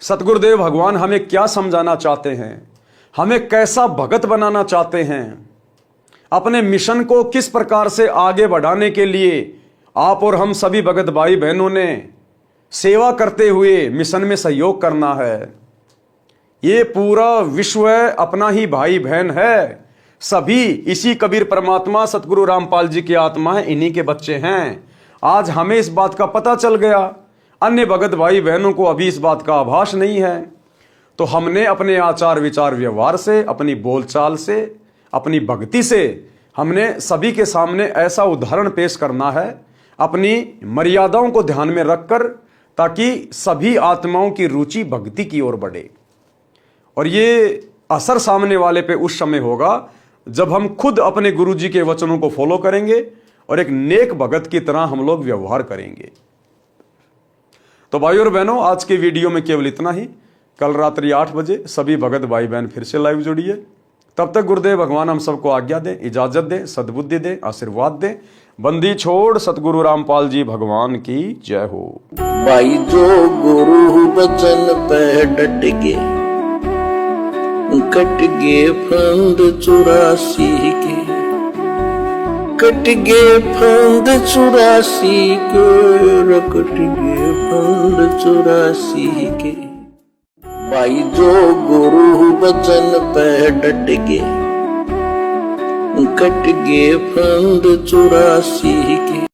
सतगुरुदेव भगवान हमें क्या समझाना चाहते हैं, हमें कैसा भगत बनाना चाहते हैं, अपने मिशन को किस प्रकार से आगे बढ़ाने के लिए आप और हम सभी भगत भाई बहनों ने सेवा करते हुए मिशन में सहयोग करना है। ये पूरा विश्व अपना ही भाई बहन है। सभी इसी कबीर परमात्मा सतगुरु रामपाल जी की आत्मा है, इन्हीं के बच्चे हैं। आज हमें इस बात का पता चल गया, अन्य भगत भाई बहनों को अभी इस बात का आभास नहीं है। तो हमने अपने आचार विचार व्यवहार से, अपनी बोलचाल से, अपनी भक्ति से हमने सभी के सामने ऐसा उदाहरण पेश करना है, अपनी मर्यादाओं को ध्यान में रखकर, ताकि सभी आत्माओं की रुचि भक्ति की ओर बढ़े। और ये असर सामने वाले पे उस समय होगा जब हम खुद अपने गुरुजी के वचनों को फॉलो करेंगे और एक नेक भगत की तरह हम लोग व्यवहार करेंगे। तो भाई और बहनों, आज के वीडियो में केवल इतना ही। कल रात्रि 8 बजे सभी भगत भाई बहन फिर से लाइव जुड़िए। तब तक गुरुदेव भगवान हम सबको आज्ञा दें, इजाजत दें, सद्बुद्धि दें, आशीर्वाद दें। बंदी छोड़ सतगुरु रामपाल जी भगवान की जय हो। भाई जो गुरु बचन पे डट गए, कट गए फंद 84 के, कट गए फंद 84 के, कट गए फंद 84 के। भाई जो गुरु बचन पे डट गए, कट गए फंद 84 के।